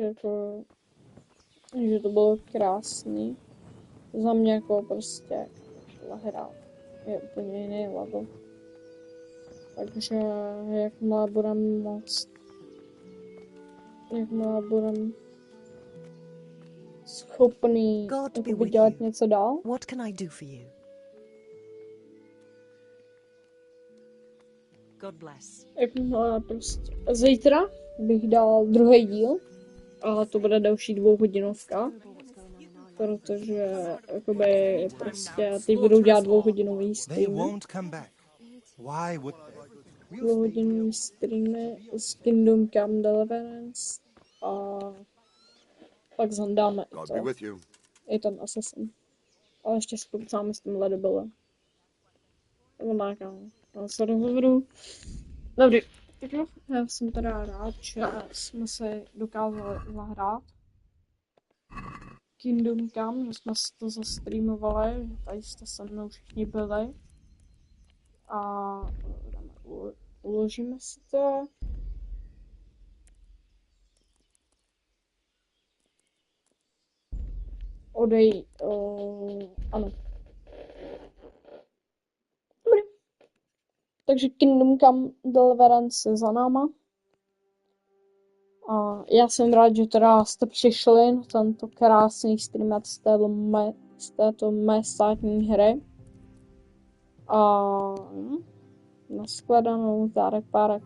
že to bylo krásný. Za mě jako prostě hra je úplně jiný level. Takže jakmile budem schopný dělat něco dál. What can I do for you? God bless. Jakmile prostě zítra bych dal druhý díl, ale to bude další 2hodinovka, protože jakoby prostě ty budou dělat 2hodinový streamy. 2hodinový streamy s Kingdom Come Deliverance a pak zandáme i ten Assassin. Ale ještě se popsáme s tímhle dobyle. Nebo nějaká, se dohovoru. Dobrý. Já jsem teda rád, že jsme se dokázali zahrát Kingdom Come, že jsme si to zastreamovali, že tady jste se mnou všichni byli a uložíme si to. Ano. Dobrý. Takže Kingdom Come Deliverance je za náma. A já jsem rád, že teda jste přišli na tento krásný stream z této mé státní hry. A nashledanou, zdárek párek.